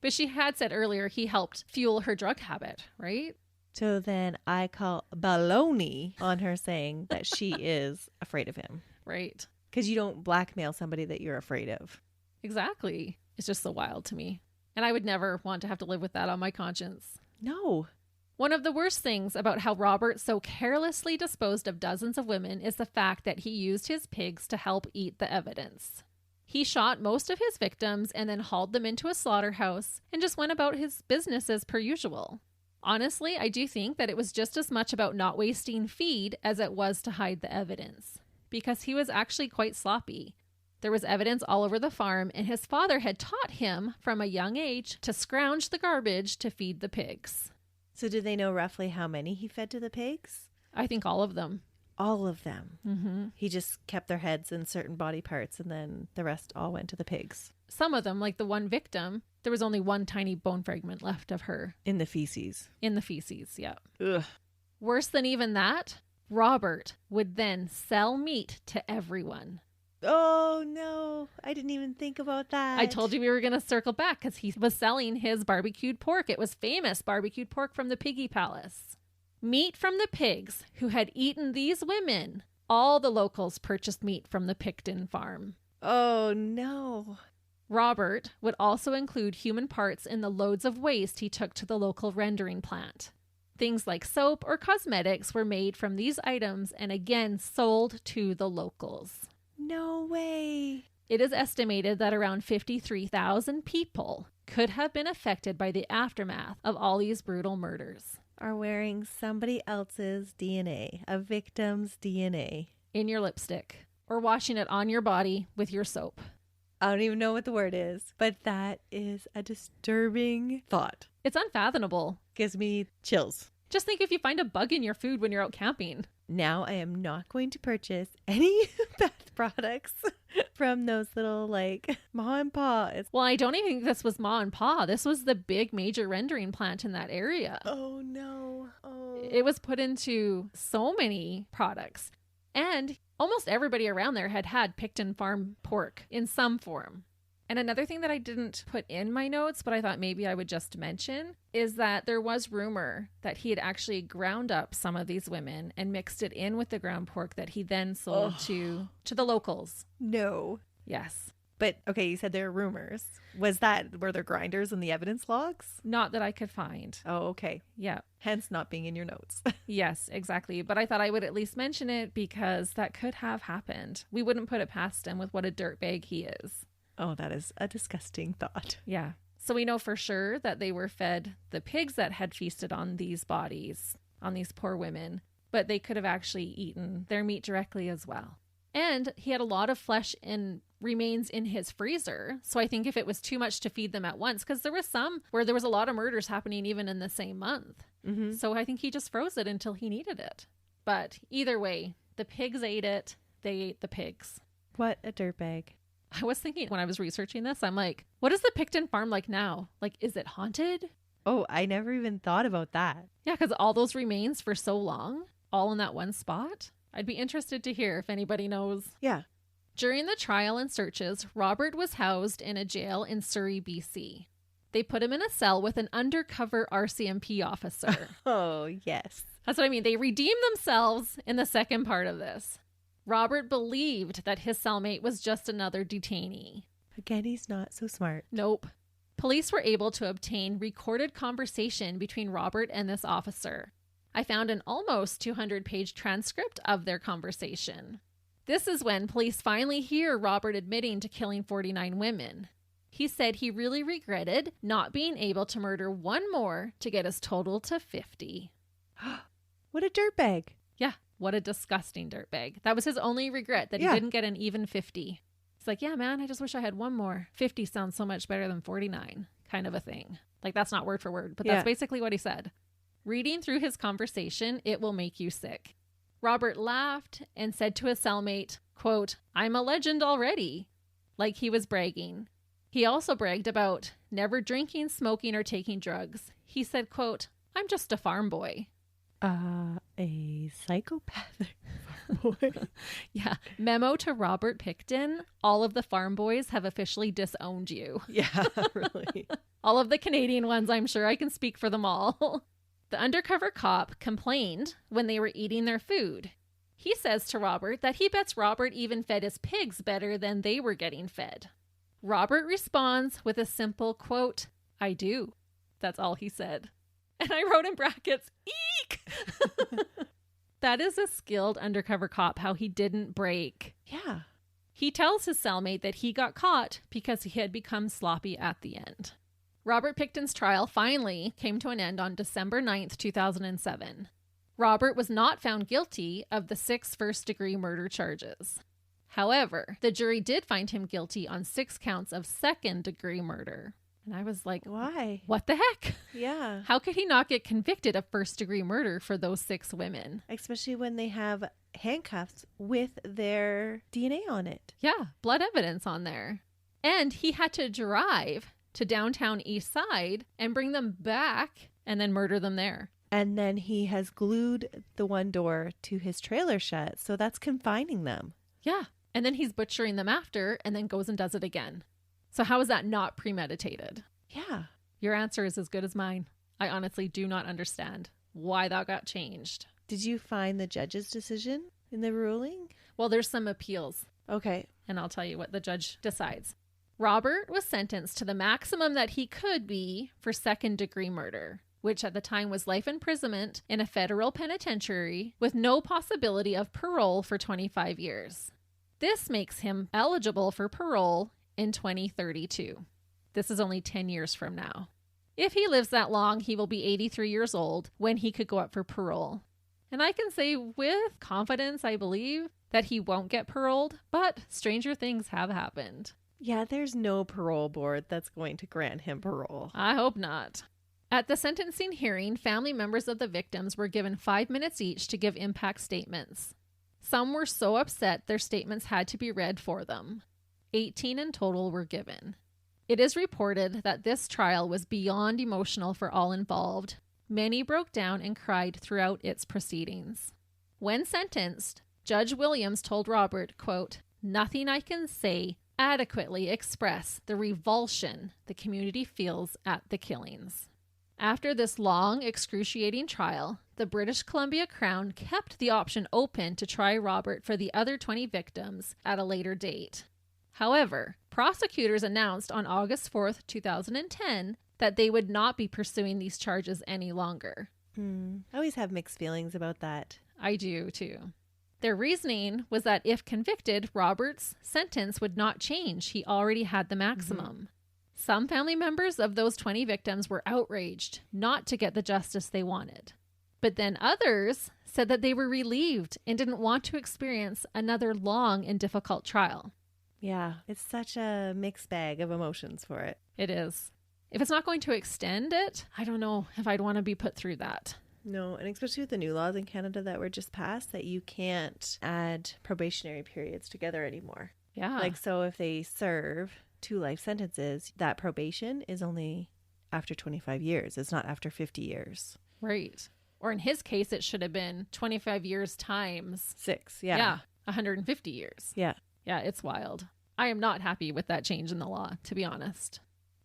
But she had said earlier he helped fuel her drug habit, right?
So then I call baloney on her saying that she is afraid of him.
Right.
Because you don't blackmail somebody that you're afraid of.
Exactly. It's just so wild to me. And I would never want to have to live with that on my conscience.
No.
One of the worst things about how Robert so carelessly disposed of dozens of women is the fact that he used his pigs to help eat the evidence. He shot most of his victims and then hauled them into a slaughterhouse and just went about his business as per usual. Honestly, I do think that it was just as much about not wasting feed as it was to hide the evidence, because he was actually quite sloppy. There was evidence all over the farm, and his father had taught him from a young age to scrounge the garbage to feed the pigs.
So did they know roughly how many he fed to the pigs?
I think all of them.
All of them.
Mm-hmm.
He just kept their heads in certain body parts and then the rest all went to the pigs.
Some of them, like the one victim, there was only one tiny bone fragment left of her.
In the feces.
In the feces, yeah.
Ugh.
Worse than even that, Robert would then sell meat to everyone.
Oh, no. I didn't even think about that.
I told you we were going to circle back because he was selling his barbecued pork. It was famous barbecued pork from the Piggy Palace. Meat from the pigs who had eaten these women. All the locals purchased meat from the Pickton farm.
Oh, no.
Robert would also include human parts in the loads of waste he took to the local rendering plant. Things like soap or cosmetics were made from these items and again sold to the locals.
No way.
It is estimated that around 53,000 people could have been affected by the aftermath of all these brutal murders.
Are wearing somebody else's DNA, a victim's DNA.
In your lipstick, or washing it on your body with your soap.
I don't even know what the word is, but that is a disturbing thought.
It's unfathomable.
Gives me chills.
Just think if you find a bug in your food when you're out camping.
Now I am not going to purchase any bath products from those little like Ma and Pa.
Well, I don't even think this was Ma and Pa. This was the big major rendering plant in that area.
Oh no. Oh.
It was put into so many products. And almost everybody around there had had Pickton farm pork in some form. And another thing that I didn't put in my notes, but I thought maybe I would just mention, is that there was rumor that he had actually ground up some of these women and mixed it in with the ground pork that he then sold to the locals.
No.
Yes.
But okay, you said there are rumors. Were there grinders in the evidence logs?
Not that I could find.
Oh, okay.
Yeah.
Hence not being in your notes.
Yes, exactly. But I thought I would at least mention it because that could have happened. We wouldn't put it past him with what a dirtbag he is.
Oh, that is a disgusting thought.
Yeah. So we know for sure that they were fed the pigs that had feasted on these bodies, on these poor women, but they could have actually eaten their meat directly as well. And he had a lot of flesh and remains in his freezer. So I think if it was too much to feed them at once, because there was some where there was a lot of murders happening even in the same month. Mm-hmm. So I think he just froze it until he needed it. But either way, the pigs ate it. They ate the pigs.
What a dirtbag.
I was thinking when I was researching this, I'm like, what is the Pickton farm like now? Like, is it haunted?
Oh, I never even thought about that.
Yeah, because all those remains for so long, all in that one spot. I'd be interested to hear if anybody knows.
Yeah.
During the trial and searches, Robert was housed in a jail in Surrey, BC. They put him in a cell with an undercover RCMP officer.
Oh, yes.
That's what I mean. They redeemed themselves in the second part of this. Robert believed that his cellmate was just another detainee.
Again, he's not so smart.
Nope. Police were able to obtain recorded conversation between Robert and this officer. I found an almost 200-page transcript of their conversation. This is when police finally hear Robert admitting to killing 49 women. He said he really regretted not being able to murder one more to get his total to 50.
What a dirtbag.
Yeah, what a disgusting dirtbag. That was his only regret, that he didn't get an even 50. He's like, yeah, man, I just wish I had one more. 50 sounds so much better than 49, kind of a thing. Like, that's not word for word, but that's basically what he said. Reading through his conversation, it will make you sick. Robert laughed and said to his cellmate, quote, "I'm a legend already," like he was bragging. He also bragged about never drinking, smoking, or taking drugs. He said, quote, "I'm just a farm boy."
A psychopathic farm boy.
Yeah. Memo to Robert Pickton. All of the farm boys have officially disowned you.
Yeah, really.
All of the Canadian ones, I'm sure I can speak for them all. The undercover cop complained when they were eating their food. He says to Robert that he bets Robert even fed his pigs better than they were getting fed. Robert responds with a simple quote, "I do." That's all he said. And I wrote in brackets, "Eek!" That is a skilled undercover cop, how he didn't break.
Yeah.
He tells his cellmate that he got caught because he had become sloppy at the end. Robert Pickton's trial finally came to an end on December 9th, 2007. Robert was not found guilty of the 6 first-degree murder charges. However, the jury did find him guilty on 6 counts of second-degree murder. And I was like,
why?
What the heck?
Yeah.
How could he not get convicted of first-degree murder for those 6 women?
Especially when they have handcuffs with their DNA on it.
Yeah, blood evidence on there. And he had to drive to downtown East Side and bring them back and then murder them there.
And then he has glued the one door to his trailer shut, so that's confining them.
Yeah. And then he's butchering them after and then goes and does it again. So how is that not premeditated?
Yeah.
Your answer is as good as mine. I honestly do not understand why that got changed.
Did you find the judge's decision in the ruling?
Well, there's some appeals.
Okay.
And I'll tell you what the judge decides. Robert was sentenced to the maximum that he could be for second-degree murder, which at the time was life imprisonment in a federal penitentiary with no possibility of parole for 25 years. This makes him eligible for parole in 2032. This is only 10 years from now. If he lives that long, he will be 83 years old when he could go up for parole. And I can say with confidence, I believe, that he won't get paroled, but stranger things have happened.
Yeah, there's no parole board that's going to grant him parole.
I hope not. At the sentencing hearing, family members of the victims were given 5 minutes each to give impact statements. Some were so upset their statements had to be read for them. 18 in total were given. It is reported that this trial was beyond emotional for all involved. Many broke down and cried throughout its proceedings. When sentenced, Judge Williams told Robert, quote, "Nothing I can say adequately express the revulsion the community feels at the killings." After this long, excruciating trial, the British Columbia Crown kept the option open to try Robert for the other 20 victims at a later date. However, prosecutors announced on August 4th, 2010, that they would not be pursuing these charges any longer.
I always have mixed feelings about that.
I do, too. Their reasoning was that if convicted, Robert's sentence would not change. He already had the maximum. Some family members of those 20 victims were outraged not to get the justice they wanted. But then others said that they were relieved and didn't want to experience another long and difficult trial.
Yeah, it's such a mixed bag of emotions for it.
It is. If it's not going to extend it, I don't know if I'd want to be put through that.
No, and especially with the new laws in Canada that were just passed, that you can't add probationary periods together anymore.
Yeah.
Like, so if they serve 2 life sentences, that probation is only after 25 years. It's not after 50 years.
Right. Or in his case, it should have been 25 years times
6. Yeah.
Yeah. 150 years.
Yeah.
Yeah, it's wild. I am not happy with that change in the law, to be honest.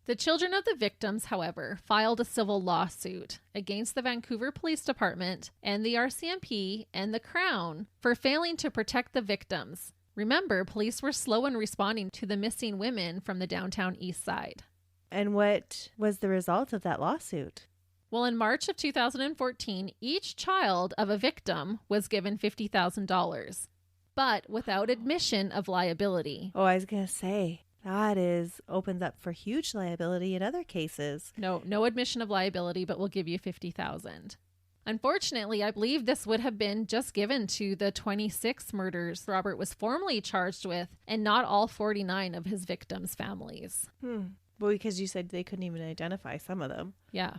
The children of the victims, however, filed a civil lawsuit against the Vancouver Police Department and the RCMP and the Crown for failing to protect the victims. Remember, police were slow in responding to the missing women from the downtown East Side.
And what was the result of that lawsuit?
Well, in March of 2014, each child of a victim was given $50,000, but without admission of liability.
Oh, I was going to say, that opens up for huge liability in other cases.
No admission of liability, but we'll give you $50,000. Unfortunately, I believe this would have been just given to the 26 murders Robert was formally charged with, and not all 49 of his victims' families.
Well, because you said they couldn't even identify some of them.
Yeah.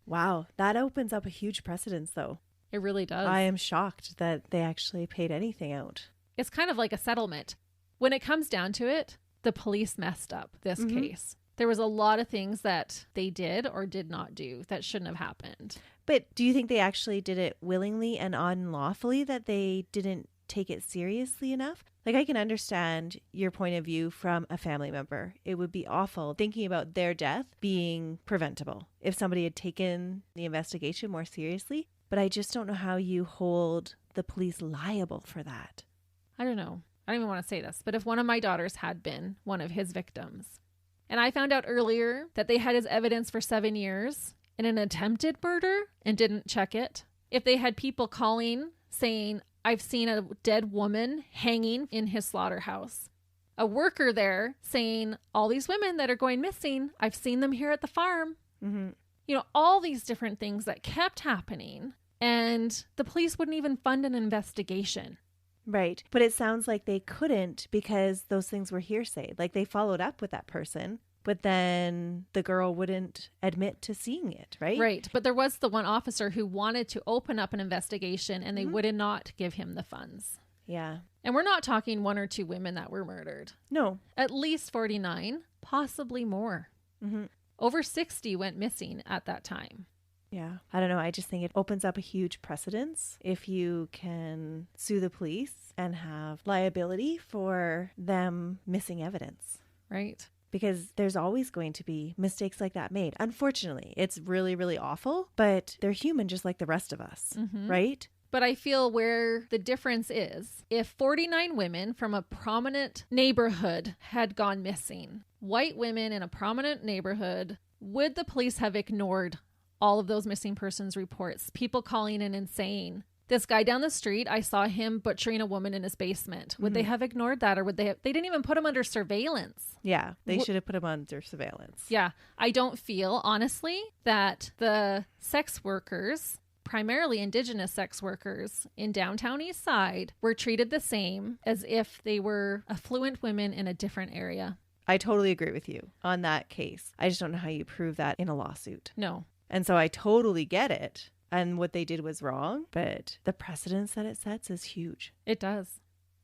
Wow, that opens up a huge precedence, though.
It really does.
I am shocked that they actually paid anything out.
It's kind of like a settlement. When it comes down to it, the police messed up this case. There was a lot of things that they did or did not do that shouldn't have happened.
But do you think they actually did it willingly and unlawfully, that they didn't take it seriously enough? Like, I can understand your point of view from a family member. It would be awful thinking about their death being preventable if somebody had taken the investigation more seriously. But I just don't know how you hold the police liable for that.
I don't know. I don't even want to say this, but if one of my daughters had been one of his victims, and I found out earlier that they had his evidence for 7 years in an attempted murder and didn't check it, if they had people calling saying, I've seen a dead woman hanging in his slaughterhouse, a worker there saying, all these women that are going missing, I've seen them here at the farm. You know, all these different things that kept happening, and the police wouldn't even fund an investigation.
Right. But it sounds like they couldn't because those things were hearsay. Like, they followed up with that person, but then the girl wouldn't admit to seeing it, right?
Right. But there was the one officer who wanted to open up an investigation, and they would not give him the funds.
Yeah.
And we're not talking 1 or 2 women that were murdered.
No.
At least 49, possibly more. Over 60 went missing at that time.
Yeah. I don't know. I just think it opens up a huge precedence if you can sue the police and have liability for them missing evidence.
Right.
Because there's always going to be mistakes like that made. Unfortunately, it's really, really awful, but they're human just like the rest of us, right?
But I feel where the difference is, if 49 women from a prominent neighborhood had gone missing, white women in a prominent neighborhood, would the police have ignored all of those missing persons reports? People calling in and saying, this guy down the street, I saw him butchering a woman in his basement. Would they have ignored that? Or would they didn't even put him under surveillance.
Yeah, they should have put him under surveillance.
Yeah, I don't feel, honestly, that the sex workers, primarily Indigenous sex workers in downtown East Side, were treated the same as if they were affluent women in a different area.
I totally agree with you on that case. I just don't know how you prove that in a lawsuit.
No.
And so I totally get it. And what they did was wrong, but the precedence that it sets is huge.
It does.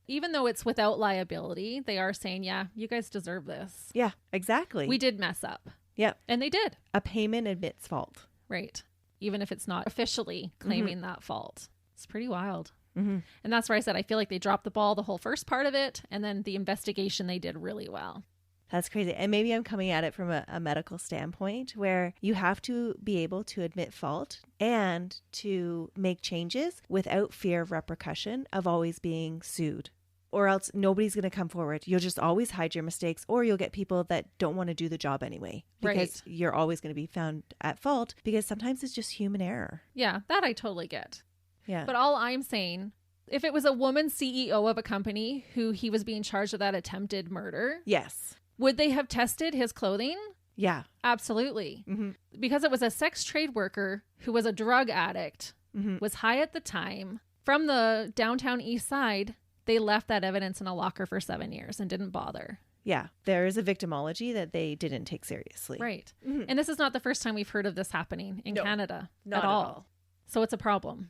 Even though it's without liability, they are saying, yeah, you guys deserve this.
Yeah, exactly.
We did mess up.
Yep.
And they did.
A payment admits fault.
Right. Even if it's not officially claiming that fault. It's pretty wild. And that's where I said I feel like they dropped the ball the whole first part of it, and then the investigation they did really well.
That's crazy. And maybe I'm coming at it from a medical standpoint where you have to be able to admit fault and to make changes without fear of repercussion of always being sued. Or else nobody's going to come forward. You'll just always hide your mistakes, or you'll get people that don't want to do the job anyway. Because you're always going to be found at fault, because sometimes it's just human error.
Yeah, that I totally get.
Yeah.
But all I'm saying, if it was a woman CEO of a company who he was being charged with that attempted murder.
Yes.
Would they have tested his clothing?
Yeah.
Absolutely. Because it was a sex trade worker who was a drug addict, was high at the time, from the downtown East Side, they left that evidence in a locker for 7 years and didn't bother.
Yeah. There is a victimology that they didn't take seriously.
Right. And this is not the first time we've heard of this happening in Canada.
Not
at all. So it's a problem.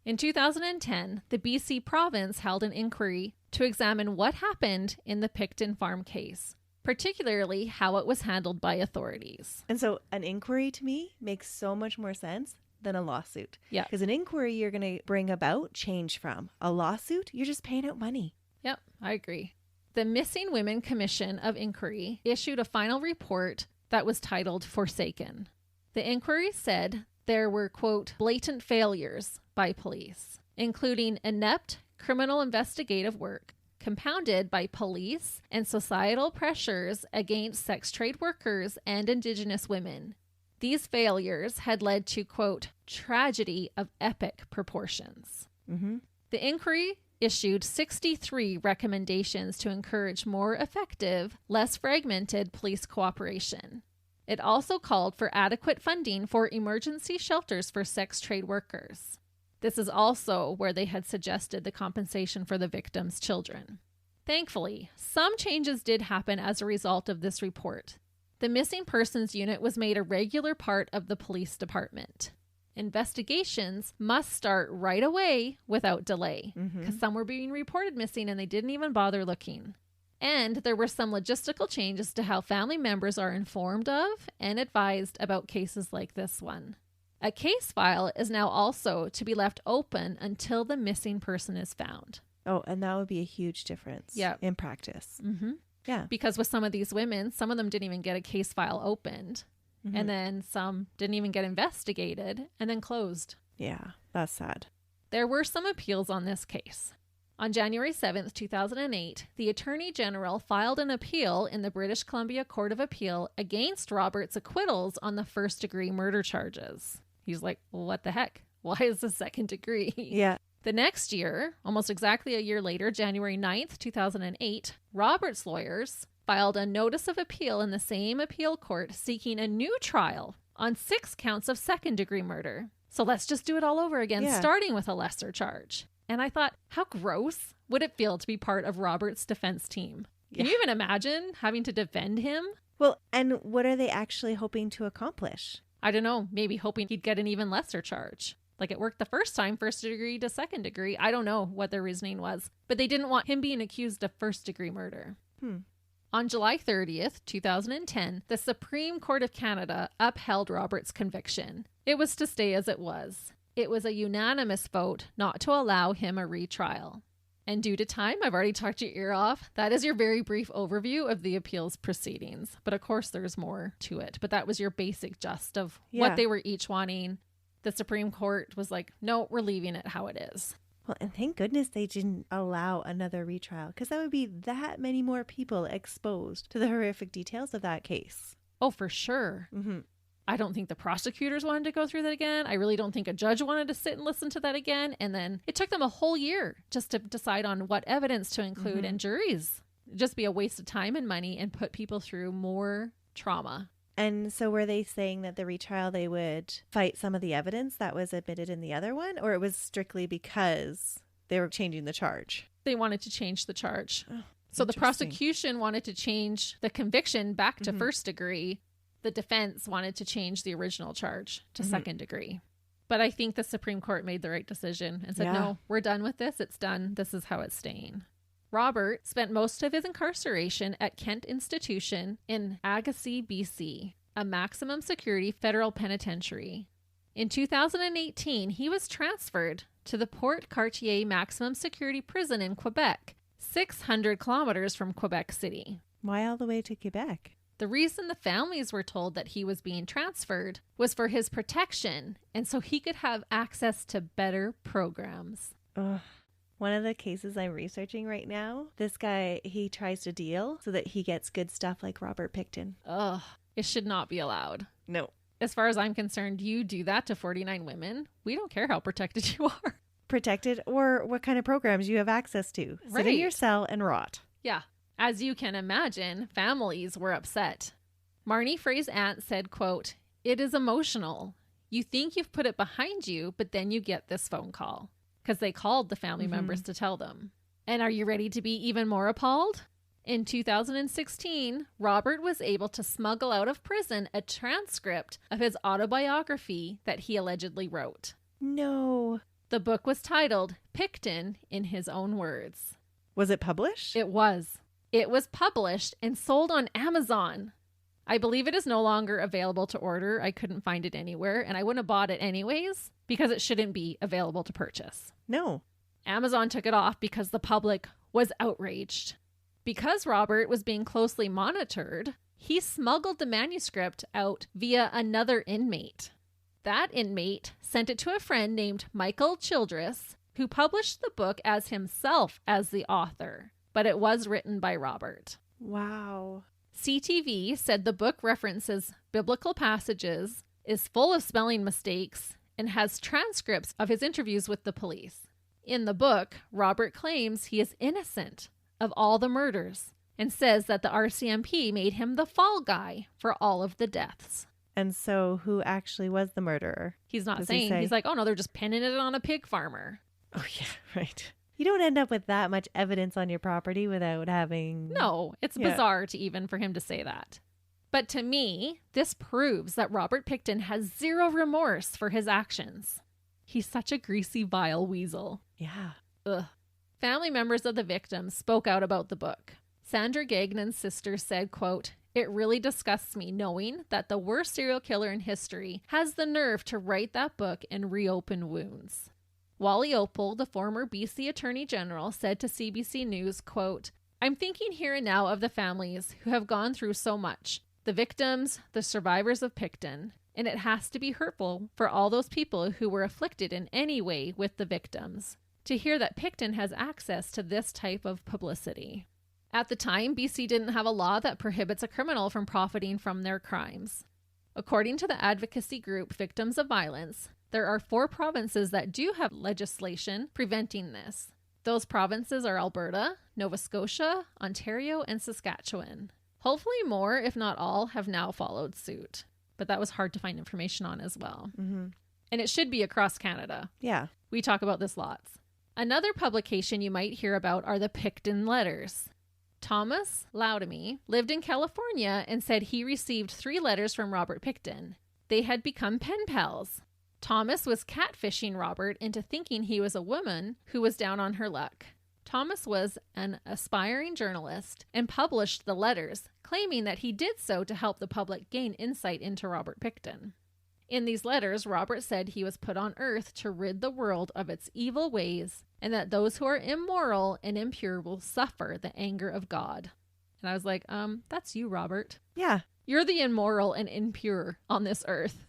In 2010, the BC province held an inquiry to examine what happened in the Pickton farm case, particularly how it was handled by authorities.
And so an inquiry to me makes so much more sense than a lawsuit.
Yeah.
Because an inquiry you're going to bring about change from. A lawsuit, you're just paying out money.
Yep, I agree. The Missing Women Commission of Inquiry issued a final report that was titled Forsaken. The inquiry said there were, quote, blatant failures by police, including inept criminal investigative work, compounded by police and societal pressures against sex trade workers and Indigenous women. These failures had led to, quote, tragedy of epic proportions.
Mm-hmm.
The inquiry issued 63 recommendations to encourage more effective, less fragmented police cooperation. It also called for adequate funding for emergency shelters for sex trade workers. This is also where they had suggested the compensation for the victims' children. Thankfully, some changes did happen as a result of this report. The missing persons unit was made a regular part of the police department. Investigations must start right away without delay, because some were being reported missing and they didn't even bother looking. And there were some logistical changes to how family members are informed of and advised about cases like this one. A case file is now also to be left open until the missing person is found.
Oh, and that would be a huge difference in practice.
Mm-hmm.
Yeah.
Because with some of these women, some of them didn't even get a case file opened. Mm-hmm. And then some didn't even get investigated and then closed.
Yeah, that's sad.
There were some appeals on this case. On January 7th, 2008, the Attorney General filed an appeal in the British Columbia Court of Appeal against Robert's acquittals on the first-degree murder charges. He's like, well, what the heck? Why is this second degree?
Yeah.
The next year, almost exactly a year later, January 9th, 2008, Robert's lawyers filed a notice of appeal in the same appeal court seeking a new trial on 6 counts of second-degree murder. So let's just do it all over again, starting with a lesser charge. And I thought, how gross would it feel to be part of Robert's defense team? Can you even imagine having to defend him?
Well, and what are they actually hoping to accomplish?
I don't know, maybe hoping he'd get an even lesser charge. Like it worked the first time, first degree to second degree. I don't know what their reasoning was, but they didn't want him being accused of first degree murder. On July 30th, 2010, the Supreme Court of Canada upheld Robert's conviction. It was to stay as it was. It was a unanimous vote not to allow him a retrial. And due to time, I've already talked your ear off. That is your very brief overview of the appeals proceedings. But of course, there's more to it. But that was your basic gist of what they were each wanting. The Supreme Court was like, no, we're leaving it how it is.
Well, and thank goodness they didn't allow another retrial, because that would be that many more people exposed to the horrific details of that case.
Oh, for sure. Mm-hmm. I don't think the prosecutors wanted to go through that again. I really don't think a judge wanted to sit and listen to that again. And then it took them a whole year just to decide on what evidence to include. And juries, just be a waste of time and money and put people through more trauma.
And so were they saying that the retrial, they would fight some of the evidence that was admitted in the other one? Or it was strictly because they were changing the charge?
They wanted to change the charge. Oh, so the prosecution wanted to change the conviction back to first degree. The defense wanted to change the original charge to second degree. But I think the Supreme Court made the right decision and said, no, we're done with this. It's done. This is how it's staying. Robert spent most of his incarceration at Kent Institution in Agassiz, BC, a maximum security federal penitentiary. In 2018, he was transferred to the Port Cartier Maximum Security Prison in Quebec, 600 kilometers from Quebec City.
Why all the way to Quebec?
The reason the families were told that he was being transferred was for his protection and so he could have access to better programs.
Ugh. One of the cases I'm researching right now, this guy, he tries to deal so that he gets good stuff like Robert Pickton.
Ugh, it should not be allowed.
No.
As far as I'm concerned, you do that to 49 women. We don't care how protected you are.
Protected or what kind of programs you have access to. Sit in your cell and rot.
Yeah. As you can imagine, families were upset. Marnie Frey's aunt said, quote, "It is emotional. You think you've put it behind you, but then you get this phone call." Because they called the family members to tell them. And are you ready to be even more appalled? In 2016, Robert was able to smuggle out of prison a transcript of his autobiography that he allegedly wrote.
No.
The book was titled Pickton in His Own Words.
Was it published?
It was. It was published and sold on Amazon. I believe it is no longer available to order. I couldn't find it anywhere, and I wouldn't have bought it anyways because it shouldn't be available to purchase.
No.
Amazon took it off because the public was outraged. Because Robert was being closely monitored, he smuggled the manuscript out via another inmate. That inmate sent it to a friend named Michael Childress, who published the book as himself as the author, but it was written by Robert.
Wow.
CTV said the book references biblical passages, is full of spelling mistakes and has transcripts of his interviews with the police. In the book, Robert claims he is innocent of all the murders and says that the RCMP made him the fall guy for all of the deaths.
And so who actually was the murderer?
He's not saying. He's like, oh no, they're just pinning it on a pig farmer.
Oh yeah, right. You don't end up with that much evidence on your property without having...
No, it's bizarre for him to say that. But to me, this proves that Robert Pickton has zero remorse for his actions. He's such a greasy, vile weasel.
Yeah.
Ugh. Family members of the victims spoke out about the book. Sandra Gagnon's sister said, quote, "It really disgusts me knowing that the worst serial killer in history has the nerve to write that book and reopen wounds." Wally Opal, the former BC Attorney General, said to CBC News, quote, "I'm thinking here and now of the families who have gone through so much, the victims, the survivors of Pickton, and it has to be hurtful for all those people who were afflicted in any way with the victims, to hear that Pickton has access to this type of publicity." At the time, BC didn't have a law that prohibits a criminal from profiting from their crimes. According to the advocacy group Victims of Violence, there are 4 provinces that do have legislation preventing this. Those provinces are Alberta, Nova Scotia, Ontario, and Saskatchewan. Hopefully more, if not all, have now followed suit. But that was hard to find information on as well.
Mm-hmm.
And it should be across Canada.
Yeah.
We talk about this lots. Another publication you might hear about are the Pickton letters. Thomas Loudamy lived in California and said he received 3 letters from Robert Pickton. They had become pen pals. Thomas was catfishing Robert into thinking he was a woman who was down on her luck. Thomas was an aspiring journalist and published the letters, claiming that he did so to help the public gain insight into Robert Pickton. In these letters, Robert said he was put on earth to rid the world of its evil ways, and that those who are immoral and impure will suffer the anger of God. And I was like, that's you, Robert.
Yeah.
You're the immoral and impure on this earth.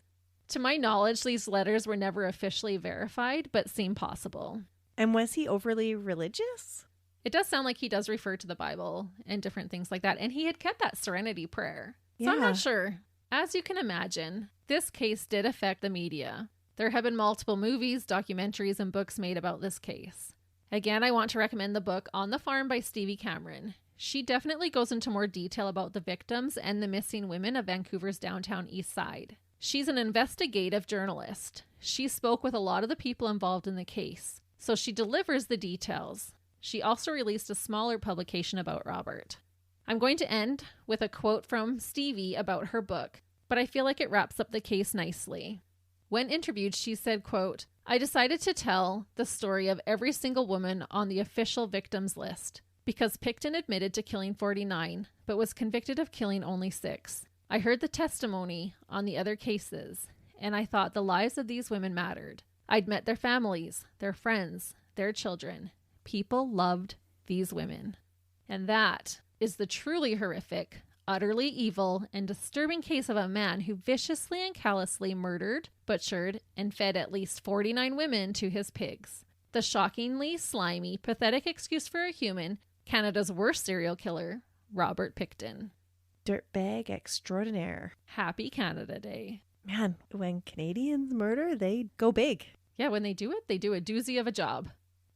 To my knowledge, these letters were never officially verified, but seem possible.
And was he overly religious?
It does sound like he does refer to the Bible and different things like that. And he had kept that serenity prayer. So I'm not sure. As you can imagine, this case did affect the media. There have been multiple movies, documentaries, and books made about this case. Again, I want to recommend the book On the Farm by Stevie Cameron. She definitely goes into more detail about the victims and the missing women of Vancouver's downtown east side. She's an investigative journalist. She spoke with a lot of the people involved in the case, so she delivers the details. She also released a smaller publication about Robert. I'm going to end with a quote from Stevie about her book, but I feel like it wraps up the case nicely. When interviewed, she said, quote, "I decided to tell the story of every single woman on the official victims list because Pickton admitted to killing 49, but was convicted of killing only 6. I heard the testimony on the other cases, and I thought the lives of these women mattered. I'd met their families, their friends, their children. People loved these women." And that is the truly horrific, utterly evil, and disturbing case of a man who viciously and callously murdered, butchered, and fed at least 49 women to his pigs. The shockingly slimy, pathetic excuse for a human, Canada's worst serial killer, Robert Pickton.
Dirtbag extraordinaire.
Happy Canada Day.
Man, when Canadians murder, they go big.
Yeah, when they do a doozy of a job.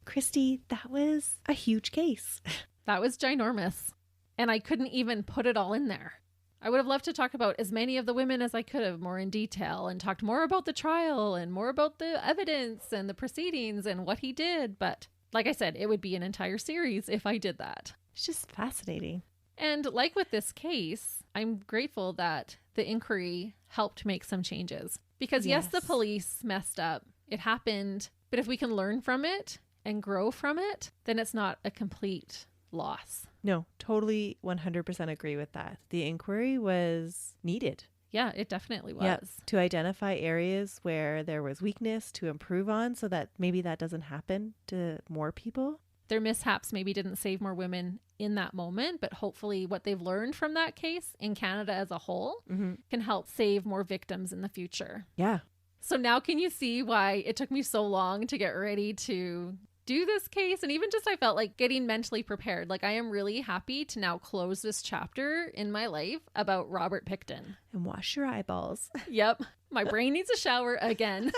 Christy, that was a huge case.
That was ginormous. And I couldn't even put it all in there. I would have loved to talk about as many of the women as I could have more in detail and talked more about the trial and more about the evidence and the proceedings and what he did. But like I said, it would be an entire series if I did that.
It's just fascinating.
And like with this case, I'm grateful that the inquiry helped make some changes. Because yes, the police messed up. It happened. But if we can learn from it and grow from it, then it's not a complete loss.
No, totally 100% agree with that. The inquiry was needed.
Yeah, it definitely was.
Yeah, to identify areas where there was weakness to improve on so that maybe that doesn't happen to more people.
Their mishaps maybe didn't save more women in that moment, but hopefully what they've learned from that case in Canada as a whole can help save more victims in the future.
Yeah.
So now can you see why it took me so long to get ready to do this case? And even just I felt like getting mentally prepared. Like I am really happy to now close this chapter in my life about Robert Pickton.
And wash your eyeballs.
Yep. My brain needs a shower again.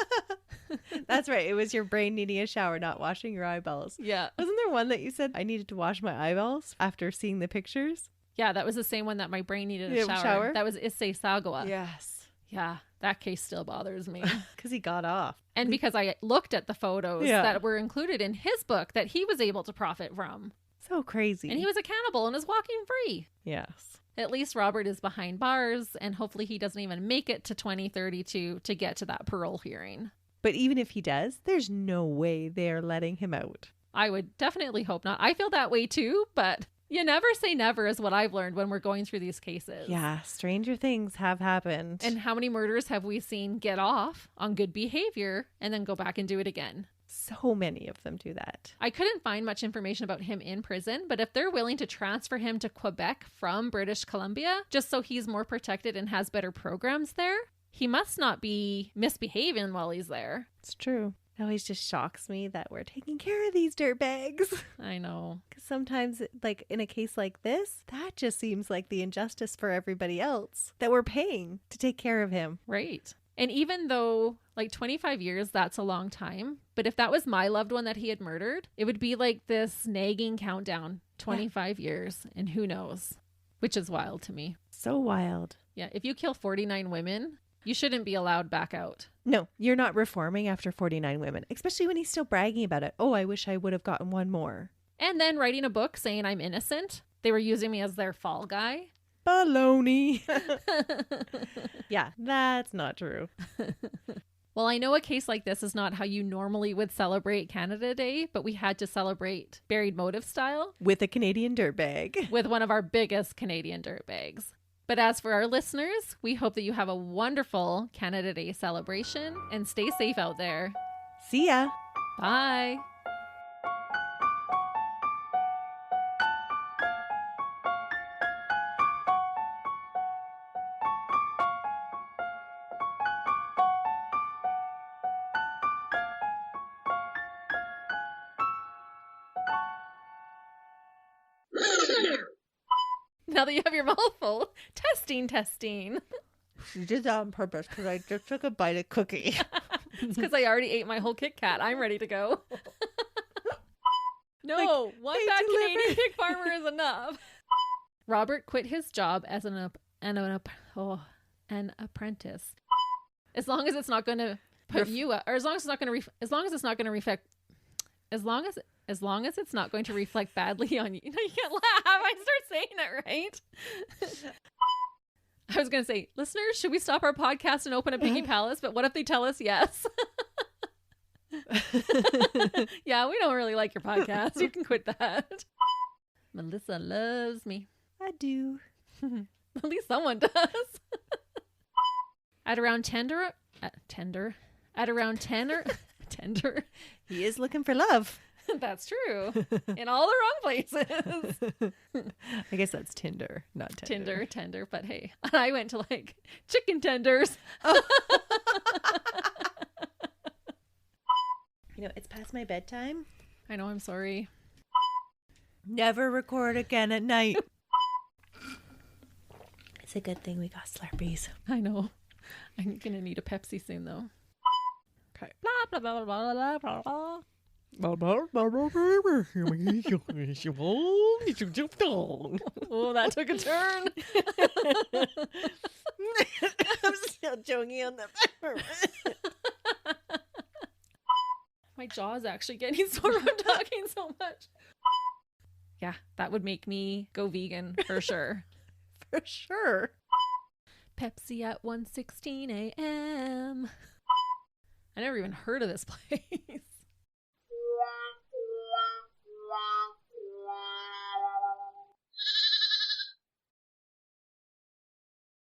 That's right. It was your brain needing a shower, not washing your eyeballs.
Yeah.
Wasn't there one that you said I needed to wash my eyeballs after seeing the pictures?
Yeah, that was the same one that my brain needed
Yeah,
a shower.
shower?
That was Issei Sagawa.
Yes.
Yeah, that case still bothers me.
Because he got off.
And because I looked at the photos
Yeah.
that were included in his book that he was able to profit from.
So crazy.
And he was a cannibal and is walking free.
Yes.
At least Robert is behind bars, and hopefully he doesn't even make it to 2032 to get to that parole hearing.
But even if he does, there's no way they're letting him out.
I would definitely hope not. I feel that way too, but you never say never is what I've learned when we're going through these cases.
Yeah, stranger things have happened.
And how many murders have we seen get off on good behavior and then go back and do it again?
So many of them do that.
I couldn't find much information about him in prison, but if they're willing to transfer him to Quebec from British Columbia, just so he's more protected and has better programs there, he must not be misbehaving while he's there.
It's true. It always just shocks me that we're taking care of these dirtbags.
I know.
Because sometimes, like in a case like this, that just seems like the injustice for everybody else that we're paying to take care of him.
Right. And even though like 25 years, that's a long time. But if that was my loved one that he had murdered, it would be like this nagging countdown, 25 years. And who knows, which is wild to me.
So wild.
Yeah. If you kill 49 women, you shouldn't be allowed back out.
No, you're not reforming after 49 women, especially when he's still bragging about it. Oh, I wish I would have gotten one more.
And then writing a book saying I'm innocent. They were using me as their fall guy.
Baloney. Yeah, that's not true.
Well, I know a case like this is not how you normally would celebrate Canada Day, but we had to celebrate buried motive style
With a Canadian dirtbag.
with one of our biggest Canadian dirtbags. But as for our listeners, we hope that you have a wonderful Canada Day celebration and stay safe out there.
See ya.
Bye. Now that you have your mouth full, testing.
You did that on purpose because I just took a bite of cookie.
It's because I already ate my whole Kit Kat. I'm ready to go. No, one
they
bad
deliver.
Canadian pig farmer is enough. Robert quit his job as an apprentice. As long as it's not going to put you up, or as long as it's not going to, as long as it's not going to reflect, as long as it's not going to reflect badly on you. No, you can't laugh. I start saying it right. I was going to say, listeners, should we stop our podcast and open a Piggy Palace? But what if they tell us yes? Yeah, we don't really like your podcast. You can quit that. Melissa loves me.
I do.
At least someone does. At around 10
He is looking for love.
That's true. In all the wrong places.
I guess that's Tinder, not Tender.
Tender, but hey, I went to like chicken tenders.
Oh. You know, it's past my bedtime.
I know, I'm sorry.
Never record again at night. It's a good thing we got Slurpees.
I know. I'm gonna need a Pepsi soon though.
Okay.
Blah blah blah blah blah blah blah. Oh, that took a turn.
I'm still joking on the
My jaw's actually getting sore from talking so much. Yeah, that would make me go vegan for sure.
For sure.
Pepsi at 1:16 a.m. I never even heard of this place.